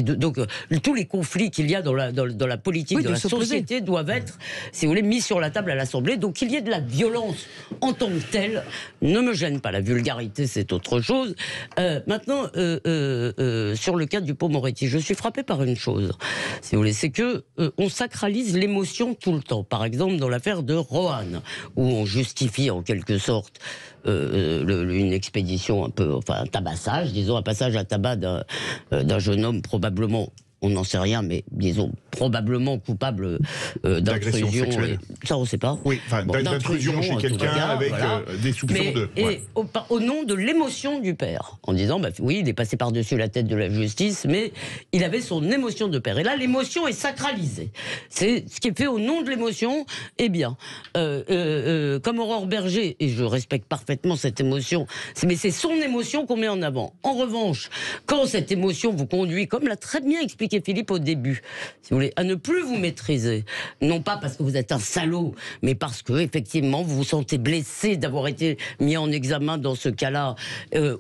Donc, tous les conflits qu'il y a dans la politique, de la société, doivent être, si vous voulez, mis sur la table à l'Assemblée. Donc, qu'il y ait de la violence en tant que telle ne me gêne pas. La vulgarité, c'est autre chose. Maintenant, sur le cas du Dupond-Moretti, je suis frappé par une chose, si vous voulez, c'est que on sacralise l'émotion tout le temps. Par exemple, dans l'affaire de Roanne, où on justifie en quelque sorte une expédition un peu, enfin un tabassage, disons un passage à tabac d'un jeune homme probablement, on n'en sait rien, mais disons probablement coupable d'intrusion. Ça, on ne sait pas. Oui, enfin, d'intrusion chez quelqu'un avec des soupçons de... Et au nom de l'émotion du père, en disant, oui, il est passé par-dessus la tête de la justice, mais il avait son émotion de père. Et là, l'émotion est sacralisée. C'est ce qui est fait au nom de l'émotion. Eh bien, comme Aurore Berger, et je respecte parfaitement cette émotion, mais c'est son émotion qu'on met en avant. En revanche, quand cette émotion vous conduit, comme l'a très bien expliqué expliqué Philippe au début, si vous voulez, à ne plus vous maîtriser. Non pas parce que vous êtes un salaud, mais parce que effectivement vous vous sentez blessé d'avoir été mis en examen dans ce cas-là,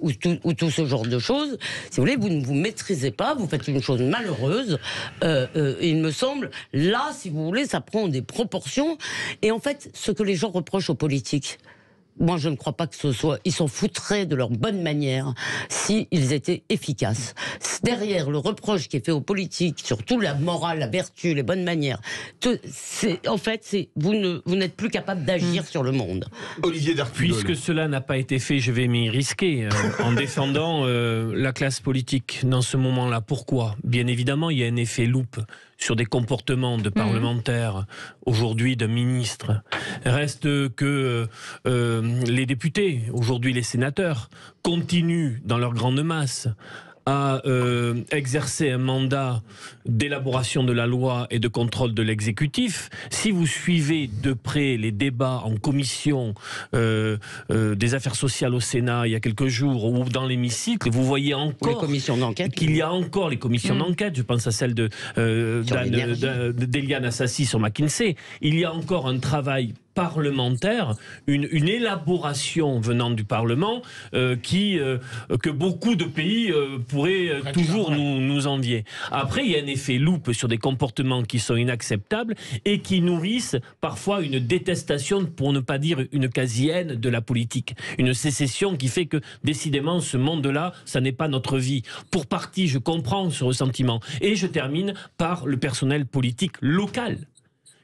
ou tout ce genre de choses. Si vous voulez, vous ne vous maîtrisez pas, vous faites une chose malheureuse. Il me semble, là, si vous voulez, ça prend des proportions. Et en fait, ce que les gens reprochent aux politiques, moi, je ne crois pas que ce soit... Ils s'en foutraient de leur bonne manière s'ils étaient efficaces. Derrière le reproche qui est fait aux politiques, surtout la morale, la vertu, les bonnes manières, en fait, vous n'êtes plus capable d'agir sur le monde. Olivier D'Artigol. Puisque cela n'a pas été fait, je vais m'y risquer en défendant la classe politique dans ce moment-là. Pourquoi ? Bien évidemment, il y a un effet loupe sur des comportements de parlementaires, aujourd'hui de ministres. Reste que les députés, aujourd'hui les sénateurs, continuent dans leur grande masse à exercer un mandat d'élaboration de la loi et de contrôle de l'exécutif. Si vous suivez de près les débats en commission des affaires sociales au Sénat il y a quelques jours ou dans l'hémicycle, vous voyez encore qu'il y a encore les commissions d'enquête. Je pense à celle d'Eliane Assassi sur McKinsey. Il y a encore un travail parlementaire, une élaboration venant du Parlement que beaucoup de pays pourraient toujours nous envier. Après, il y a un effet loupe sur des comportements qui sont inacceptables et qui nourrissent parfois une détestation, pour ne pas dire une quasi-haine de la politique. Une sécession qui fait que, décidément, ce monde-là, ça n'est pas notre vie. Pour partie, je comprends ce ressentiment. Et je termine par le personnel politique local,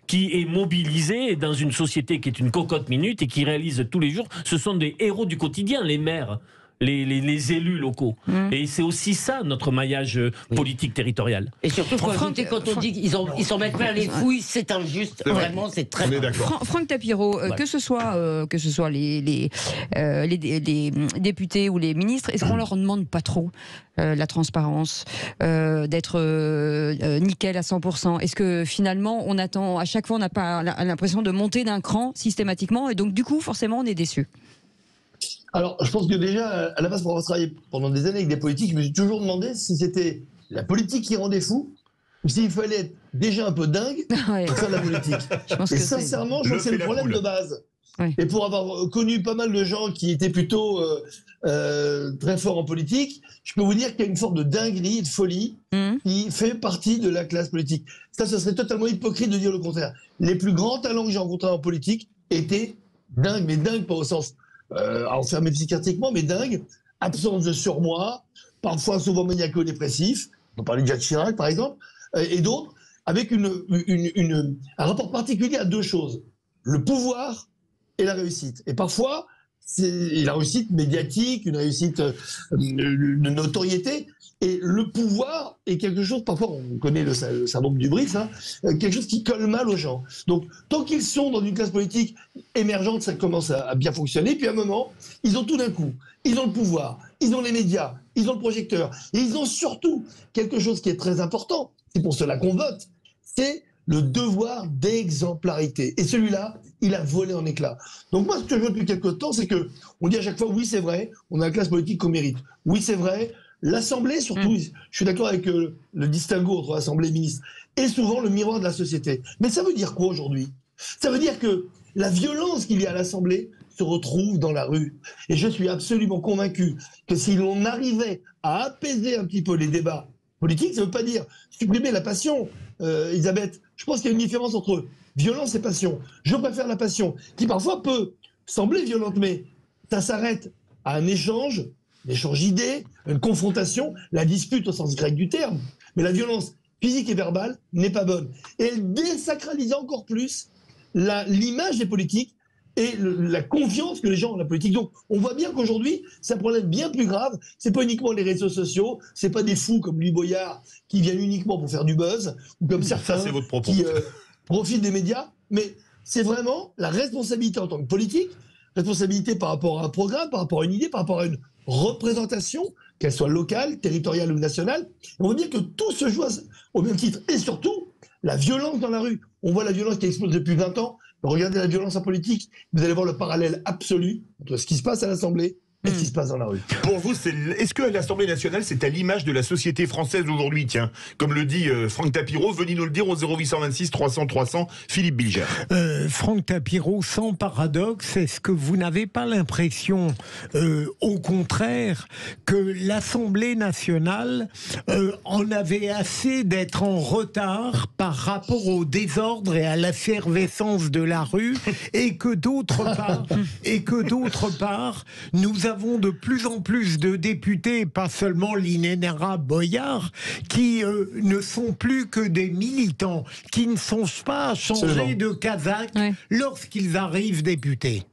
qui est mobilisé dans une société qui est une cocotte minute et qui réalise tous les jours. Ce sont des héros du quotidien, les maires, les élus locaux. Et c'est aussi ça, notre maillage politique territorial. Et surtout, quand on dit qu'ils s'en mettent plein les fouilles, c'est injuste. Vraiment, c'est très bien. Franck Tapiro, que ce soit les députés ou les ministres, est-ce qu'on leur demande pas trop la transparence, d'être nickel à 100%? Est-ce que finalement, on attend, à chaque fois, on n'a pas l'impression de monter d'un cran systématiquement, et donc du coup, forcément, on est déçu? Alors, je pense que déjà, à la base, pour avoir travaillé pendant des années avec des politiques, je me suis toujours demandé si c'était la politique qui rendait fou, ou s'il fallait être déjà un peu dingue pour faire de la politique. Et sincèrement, je pense que c'est le problème de base. Et pour avoir connu pas mal de gens qui étaient plutôt très forts en politique, je peux vous dire qu'il y a une forme de dinguerie et de folie qui fait partie de la classe politique. Ça, ce serait totalement hypocrite de dire le contraire. Les plus grands talents que j'ai rencontrés en politique étaient dingues, mais dingues pas au sens enfermés psychiatriquement, mais dingues, absence de surmoi, parfois souvent maniaco-dépressif, on parlait de Jacques Chirac par exemple, et d'autres, avec un rapport particulier à deux choses, le pouvoir et la réussite. Et parfois, c'est la réussite médiatique, une réussite de notoriété, et le pouvoir est quelque chose, parfois on connaît le syndrome du Brice, quelque chose qui colle mal aux gens. Donc tant qu'ils sont dans une classe politique émergente, ça commence à bien fonctionner, puis à un moment, ils ont tout d'un coup, ils ont le pouvoir, ils ont les médias, ils ont le projecteur, et ils ont surtout quelque chose qui est très important, c'est pour cela qu'on vote, c'est le devoir d'exemplarité. Et celui-là, il a volé en éclats. Donc moi, ce que je vois depuis quelques temps, c'est qu'on dit à chaque fois, oui, c'est vrai, on a la classe politique qu'on mérite. Oui, c'est vrai, l'Assemblée, surtout, je suis d'accord avec le distinguo entre Assemblée et ministre, est souvent le miroir de la société. Mais ça veut dire quoi aujourd'hui? Ça veut dire que la violence qu'il y a à l'Assemblée se retrouve dans la rue. Et je suis absolument convaincu que si l'on arrivait à apaiser un petit peu les débats politiques, ça ne veut pas dire supprimer la passion. Elisabeth, je pense qu'il y a une différence entre violence et passion. Je préfère la passion, qui parfois peut sembler violente, mais ça s'arrête à un échange d'idées, une confrontation, la dispute au sens grec du terme. Mais la violence physique et verbale n'est pas bonne. Et elle désacralise encore plus l'image des politiques et la confiance que les gens ont en la politique. Donc, on voit bien qu'aujourd'hui, c'est un problème bien plus grave. C'est pas uniquement les réseaux sociaux, c'est pas des fous comme Louis Boyard qui viennent uniquement pour faire du buzz, ou comme certains qui profitent des médias, mais c'est vraiment la responsabilité en tant que politique, responsabilité par rapport à un programme, par rapport à une idée, par rapport à une représentation, qu'elle soit locale, territoriale ou nationale. On voit bien que tout se joue au même titre. Et surtout, la violence dans la rue. On voit la violence qui explose depuis 20 ans. Regardez la violence en politique. Vous allez voir le parallèle absolu entre ce qui se passe à l'Assemblée Qu'est-ce qui se passe dans la rue? Pour vous, est-ce que l'Assemblée nationale, c'est à l'image de la société française aujourd'hui? Tiens, comme le dit Franck Tapiro, venez nous le dire au 0826 300 300, Philippe Bilger. Franck Tapiro, sans paradoxe, est-ce que vous n'avez pas l'impression, au contraire, que l'Assemblée nationale en avait assez d'être en retard par rapport au désordre et à l'effervescence de la rue, et que d'autre part, nous avons de plus en plus de députés, pas seulement l'inénarrable Boyard, qui ne sont plus que des militants, qui ne songent pas à changer de casaque lorsqu'ils arrivent députés.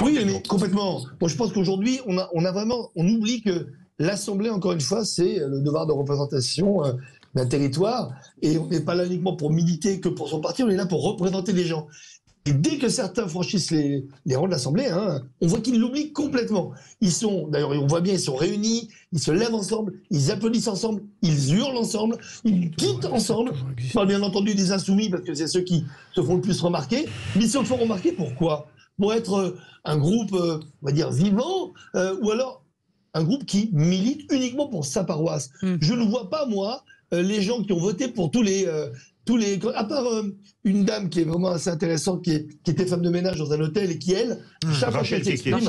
Oui, mais complètement. Moi, je pense qu'aujourd'hui, on oublie que l'Assemblée, encore une fois, c'est le devoir de représentation d'un territoire, et on n'est pas là uniquement pour militer que pour son parti, on est là pour représenter les gens. Et dès que certains franchissent les rangs de l'Assemblée, on voit qu'ils l'oublient complètement. D'ailleurs, on voit bien, ils sont réunis, ils se lèvent ensemble, ils applaudissent ensemble, ils hurlent ensemble, ils quittent ensemble. Je parle bien entendu des insoumis, parce que c'est ceux qui se font le plus remarquer. Mais ils se font remarquer pourquoi? Pour être un groupe, on va dire, vivant, ou alors un groupe qui milite uniquement pour sa paroisse. Je ne vois pas, moi, les gens qui ont voté pour tous les à part une dame qui est vraiment assez intéressante, qui était femme de ménage dans un hôtel, et qui, elle, chaque fois qu'elle s'exprime,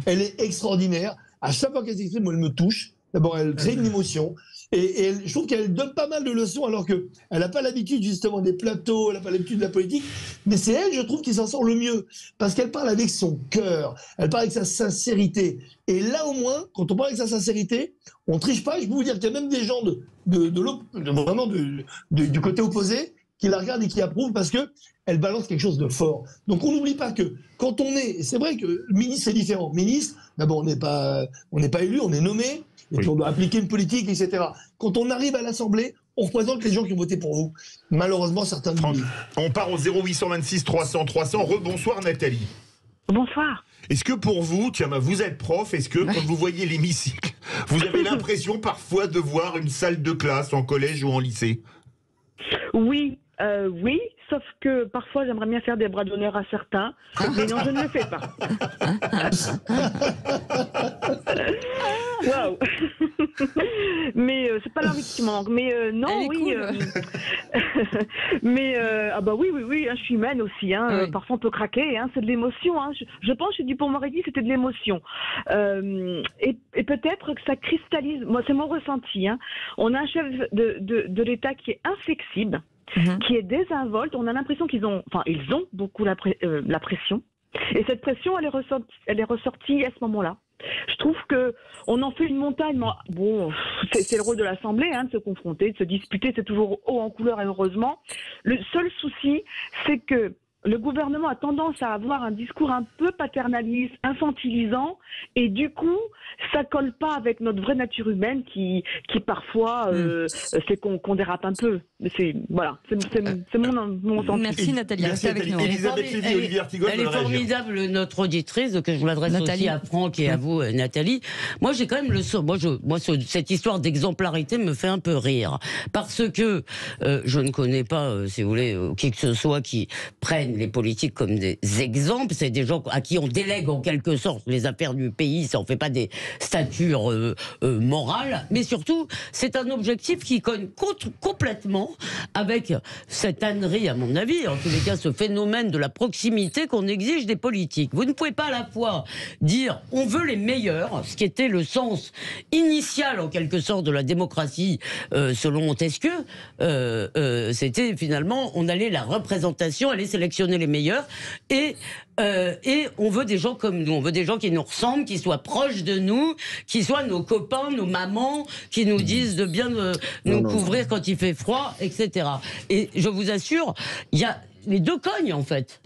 elle est extraordinaire. À chaque fois qu'elle s'exprime, elle me touche. D'abord, elle crée une émotion. Et je trouve qu'elle donne pas mal de leçons, alors qu'elle n'a pas l'habitude justement des plateaux, elle n'a pas l'habitude de la politique. Mais c'est elle, je trouve, qui s'en sort le mieux. Parce qu'elle parle avec son cœur, elle parle avec sa sincérité. Et là, au moins, quand on parle avec sa sincérité, on ne triche pas. Et je peux vous dire qu'il y a même des gens vraiment du côté opposé qui la regardent et qui approuvent, parce qu'elle balance quelque chose de fort. Donc on n'oublie pas que quand on est... C'est vrai que le ministre, c'est différent. Ministre, d'abord, on n'est pas élu, on est nommé. Et puis on doit appliquer une politique, etc. Quand on arrive à l'Assemblée, on représente les gens qui ont voté pour vous. Malheureusement, certains l'oublient. On part au 0826 300 300. Rebonsoir Nathalie. Bonsoir. Est-ce que pour vous, tiens, vous êtes prof, est-ce que quand vous voyez l'hémicycle, vous avez l'impression parfois de voir une salle de classe en collège ou en lycée? Oui. Oui, sauf que parfois j'aimerais bien faire des bras d'honneur à certains, mais non, je ne le fais pas. Waouh. Mais c'est pas l'envie qui manque. Mais non, oui. Cool. Mais ah bah oui, je suis humaine aussi. Oui. Parfois on peut craquer. C'est de l'émotion. Je pense que du Pont-Moretti, c'était de l'émotion. Et peut-être que ça cristallise. Moi, c'est mon ressenti. On a un chef de l'État qui est inflexible. Qui est désinvolte. On a l'impression qu'ils ont beaucoup la pression. Et cette pression, elle est ressortie à ce moment-là. Je trouve qu'on en fait une montagne. Bon, c'est le rôle de l'Assemblée, de se confronter, de se disputer. C'est toujours haut en couleur, et heureusement. Le seul souci, c'est que le gouvernement a tendance à avoir un discours un peu paternaliste, infantilisant, et du coup, ça colle pas avec notre vraie nature humaine qui parfois fait qu'on dérape un peu. C'est mon sentiment. Merci Nathalie, restez avec nous. Elisabeth Lévy, Olivier Artigol. Elle est formidable, notre auditrice, donc je m'adresse aussi à Franck et à vous, Nathalie. Moi, j'ai quand même cette histoire d'exemplarité me fait un peu rire, parce que je ne connais pas, si vous voulez, qui que ce soit qui prenne les politiques comme des exemples. C'est des gens à qui on délègue en quelque sorte les affaires du pays. Ça en fait pas des statures morales, mais surtout c'est un objectif qui cogne complètement avec cette ânerie, à mon avis, en tous les cas ce phénomène de la proximité qu'on exige des politiques. Vous ne pouvez pas à la fois dire on veut les meilleurs, ce qui était le sens initial en quelque sorte de la démocratie selon Montesquieu, c'était finalement on allait la représentation, aller sélectionner les meilleurs, et on veut des gens comme nous, on veut des gens qui nous ressemblent, qui soient proches de nous, qui soient nos copains, nos mamans, qui nous disent de bien nous couvrir quand il fait froid, etc. Et je vous assure, il y a les deux cognent en fait.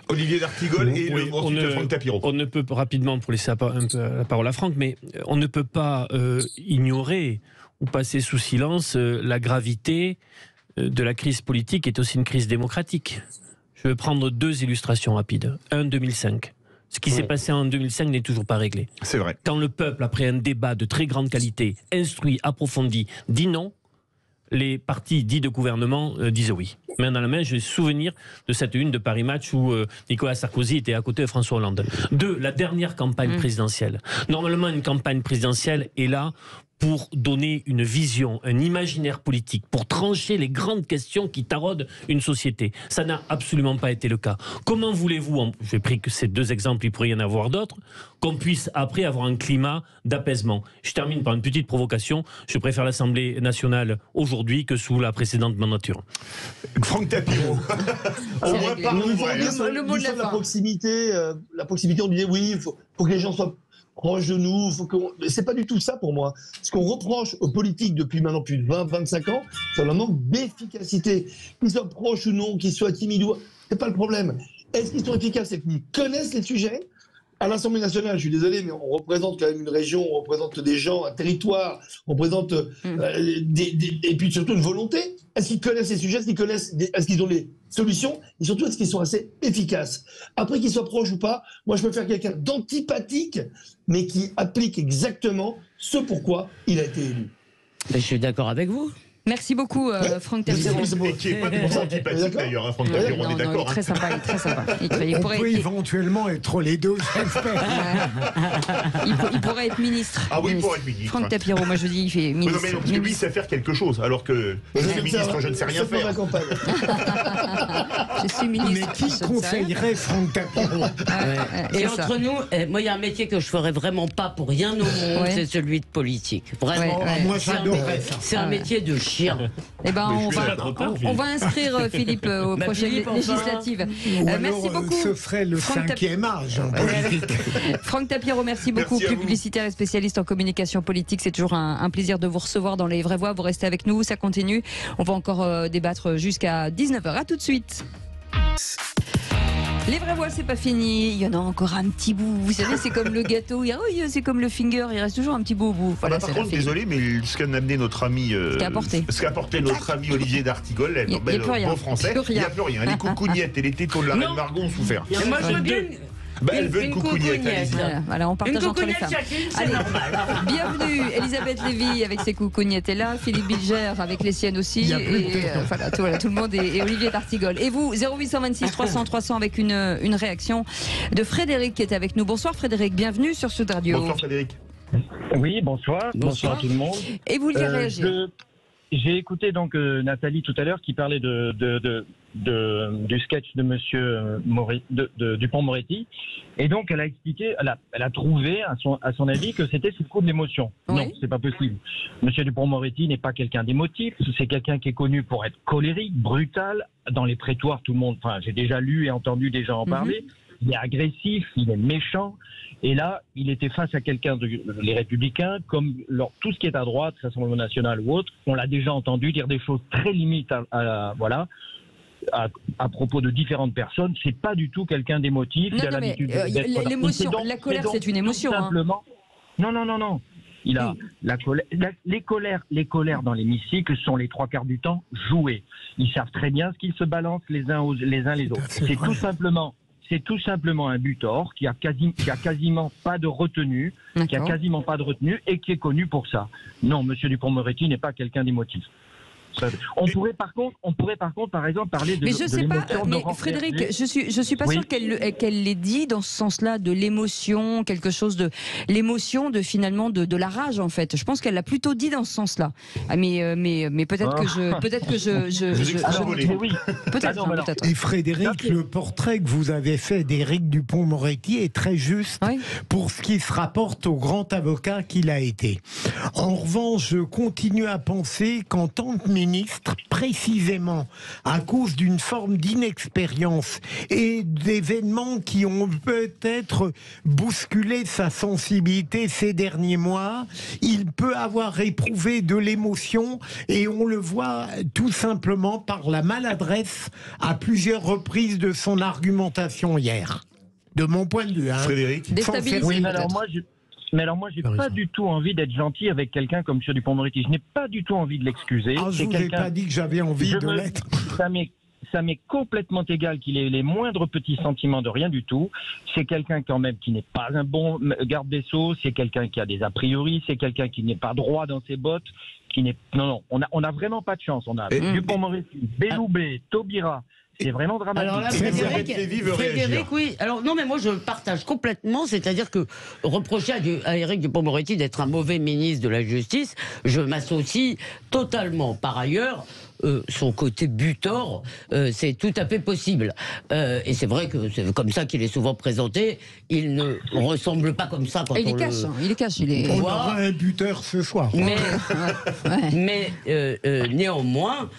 Olivier D'Artigol et Franck Tapiro. On ne peut pas, rapidement, pour laisser un peu la parole à Franck, mais on ne peut pas ignorer ou passer sous silence la gravité de la crise politique, qui est aussi une crise démocratique. Je vais prendre deux illustrations rapides. 2005. Ce qui s'est passé en 2005 n'est toujours pas réglé. C'est vrai. Quand le peuple, après un débat de très grande qualité, instruit, approfondi, dit non, les partis dits de gouvernement disent oui. main dans la main. J'ai souvenir de cette une de Paris Match où Nicolas Sarkozy était à côté de François Hollande. 2. La dernière campagne présidentielle. Normalement, une campagne présidentielle est là pour donner une vision, un imaginaire politique, pour trancher les grandes questions qui taraudent une société. Ça n'a absolument pas été le cas. Comment voulez-vous, j'ai pris que ces 2 exemples, il pourrait y en avoir d'autres, qu'on puisse après avoir un climat d'apaisement? Je termine par une petite provocation. Je préfère l'Assemblée nationale aujourd'hui que sous la précédente mandature. Franck Tapiro. Au moins, le mot de la proximité, on disait oui, il faut que les gens soient proche de nous, c'est pas du tout ça pour moi. Ce qu'on reproche aux politiques depuis maintenant plus de 20-25 ans, c'est le manque d'efficacité. Qu'ils soient proches ou non, qu'ils soient timides ou... c'est pas le problème. Est-ce qu'ils sont efficaces? C'est qu'ils connaissent les sujets. À l'Assemblée nationale, je suis désolé, mais on représente quand même une région, on représente des gens, un territoire, on représente et puis surtout une volonté. Est-ce qu'ils connaissent les sujets? Est-ce qu'ils ont les solutions? Et surtout, est-ce qu'ils sont assez efficaces? Après qu'ils soient proches ou pas, moi je peux faire quelqu'un d'antipathique, mais qui applique exactement ce pourquoi il a été élu. Je suis d'accord avec vous. Merci beaucoup, Franck Tapiro. Qui n'est pas du tout antipathique d'ailleurs, Franck Tapiro, on est d'accord. Il est très sympa, il est très sympa. On peut éventuellement être les deux, j'espère. Il pourrait être ministre. Ah oui, il pourrait être ministre. Franck Tapiro, moi je dis, il fait ministre. Non, mais parce que lui, il sait faire quelque chose, alors que je suis ministre, je ne sais rien faire. Je suis ministre. Mais qui conseillerait Franck Tapiro? Et entre nous, moi, il y a un métier que je ferais vraiment pas pour rien au monde, c'est celui de politique. Vraiment. Moi, j'adorerais ça. C'est un métier de chien. Eh ben, on va inscrire Philippe aux prochaines législatives. Merci beaucoup. Ce serait le 5e âge en politique. Franck Tapiro, merci beaucoup. Publicitaire et spécialiste en communication politique. C'est toujours un plaisir de vous recevoir dans Les Vraies Voix. Vous restez avec nous, ça continue. On va encore débattre jusqu'à 19h. À tout de suite. Les vraies voix, c'est pas fini. Il y en a encore un petit bout. Vous savez, c'est comme le gâteau. C'est comme le finger. Il reste toujours un petit bout au bout. Voilà, par contre, désolé, mais ce qu'a amené notre ami, ce qu'a apporté notre ami Olivier d'Artigol, bon français, il n'y a plus rien. Les coucougnettes et les tétons de la reine Margot ont souffert. Et moi, je veux bien. Elle veut une coucougnette. Voilà, on partage entre les femmes. Allez, bienvenue, Elisabeth Lévy avec ses coucougnettes est là, Philippe Bilger avec les siennes aussi, et voilà, tout le monde et Olivier d'Artigol. Et vous, 0826 300 300 avec une réaction de Frédéric qui est avec nous. Bonsoir Frédéric, bienvenue sur Sud Radio. Bonsoir Frédéric. Oui, bonsoir. Bonsoir à tout le monde. Et vous vouliez réagir? J'ai écouté donc Nathalie tout à l'heure qui parlait du sketch de Monsieur Dupond-Moretti, et donc elle a expliqué, elle a trouvé à son avis que c'était sous le coup de l'émotion. Oui. Non, c'est pas possible. Monsieur Dupond-Moretti n'est pas quelqu'un d'émotif, c'est quelqu'un qui est connu pour être colérique, brutal. Dans les prétoires, tout le monde, enfin j'ai déjà lu et entendu des gens en parler. Il est agressif, il est méchant. Et là, il était face à quelqu'un les Républicains, comme tout ce qui est à droite, Rassemblement national ou autre, on l'a déjà entendu dire des choses très limites à propos de différentes personnes. C'est pas du tout quelqu'un d'émotif. L'émotion, la colère, c'est une émotion. Simplement, non. Il a les colères dans l'hémicycle sont les 3/4 du temps jouées. Ils savent très bien ce qu'ils se balancent les uns les autres. C'est tout simplement un butor qui a quasiment pas de retenue, et qui est connu pour ça. Non, Monsieur Dupond-Moretti n'est pas quelqu'un d'émotif. On pourrait par contre, par exemple, parler de. Mais je sais pas. Mais Frédéric, je suis pas sûre qu'elle l'ait dit dans ce sens-là, de l'émotion, quelque chose de l'émotion, finalement de la rage en fait. Je pense qu'elle l'a plutôt dit dans ce sens-là. Ah, mais peut-être que je peut-être. Et Frédéric, le portrait que vous avez fait d'Éric Dupond-Moretti est très juste pour ce qui se rapporte au grand avocat qu'il a été. En revanche, je continue à penser qu'en tant que ministre, précisément à cause d'une forme d'inexpérience et d'événements qui ont peut-être bousculé sa sensibilité ces derniers mois, il peut avoir éprouvé de l'émotion, et on le voit tout simplement par la maladresse à plusieurs reprises de son argumentation hier. De mon point de vue, Frédéric. Oui, mais alors moi, j'ai pas du tout envie d'être gentil avec quelqu'un comme M. Dupond-Moretti. Je n'ai pas du tout envie de l'excuser. Je vous ai pas dit que j'avais envie de l'être. ça m'est complètement égal qu'il ait les moindres petits sentiments de rien du tout. C'est quelqu'un quand même qui n'est pas un bon garde des Sceaux, c'est quelqu'un qui a des a priori, c'est quelqu'un qui n'est pas droit dans ses bottes, non, on a vraiment pas de chance. On a Dupond-Moretti, Belloubet, Taubira. C'est vraiment dramatique. Alors là, Frédéric, oui. Alors non, mais moi je partage complètement. C'est-à-dire que reprocher à Éric Dupond-Moretti d'être un mauvais ministre de la Justice, je m'associe totalement. Par ailleurs, son côté butor, c'est tout à fait possible. Et c'est vrai que c'est comme ça qu'il est souvent présenté. Il ne ressemble pas comme ça quand il est cash. Il est cash. On aura un buteur ce soir. Mais néanmoins,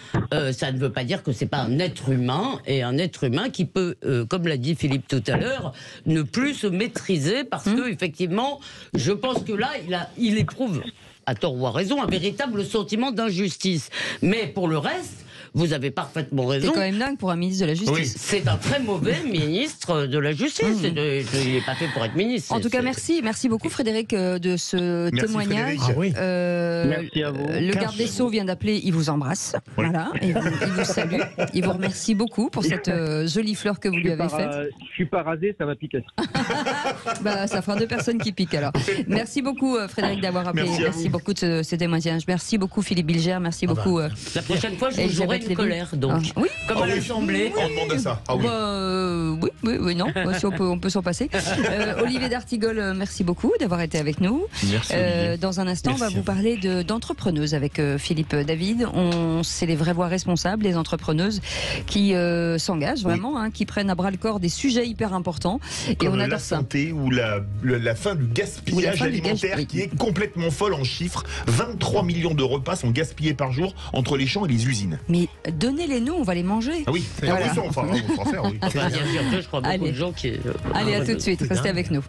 ça ne veut pas dire que c'est pas un être humain. Et un être humain qui peut, comme l'a dit Philippe tout à l'heure, ne plus se maîtriser parce que effectivement, je pense que là, il éprouve, à tort ou à raison, un véritable sentiment d'injustice. Mais pour le reste, vous avez parfaitement raison. C'est quand même dingue pour un ministre de la Justice. Oui. C'est un très mauvais ministre de la Justice. Il n'est pas fait pour être ministre. En tout cas, merci beaucoup Frédéric de ce témoignage. Merci à vous. Le garde des Sceaux vient d'appeler, il vous embrasse. Voilà, il vous salue. Il vous remercie beaucoup pour cette jolie fleur que vous lui avez faite. Je suis pas rasé, ça va piquer. Ça fera 2 personnes qui piquent alors. Merci beaucoup Frédéric d'avoir appelé. Merci beaucoup de ce témoignage. Merci beaucoup Philippe Bilger. Merci beaucoup. La prochaine fois, je vous aurai une colère, donc. Oui. Comme à l'Assemblée. On demande à ça. Oui, non. Si on peut s'en passer. Olivier d'Artigol, merci beaucoup d'avoir été avec nous. Merci. Dans un instant, on va vous parler d'entrepreneuses avec Philippe David. C'est les vraies voix responsables, les entrepreneuses qui s'engagent vraiment, qui prennent à bras le corps des sujets hyper importants. Comme et on adore la santé ou la fin du gaspillage alimentaire qui est complètement folle en chiffres. 23 millions de repas sont gaspillés par jour entre les champs et les usines. Mais donnez-les-nous, on va les manger. Ah oui, on va faire, oui. Bien sûr, je crois beaucoup de gens qui... Allez, à tout de suite, restez avec nous.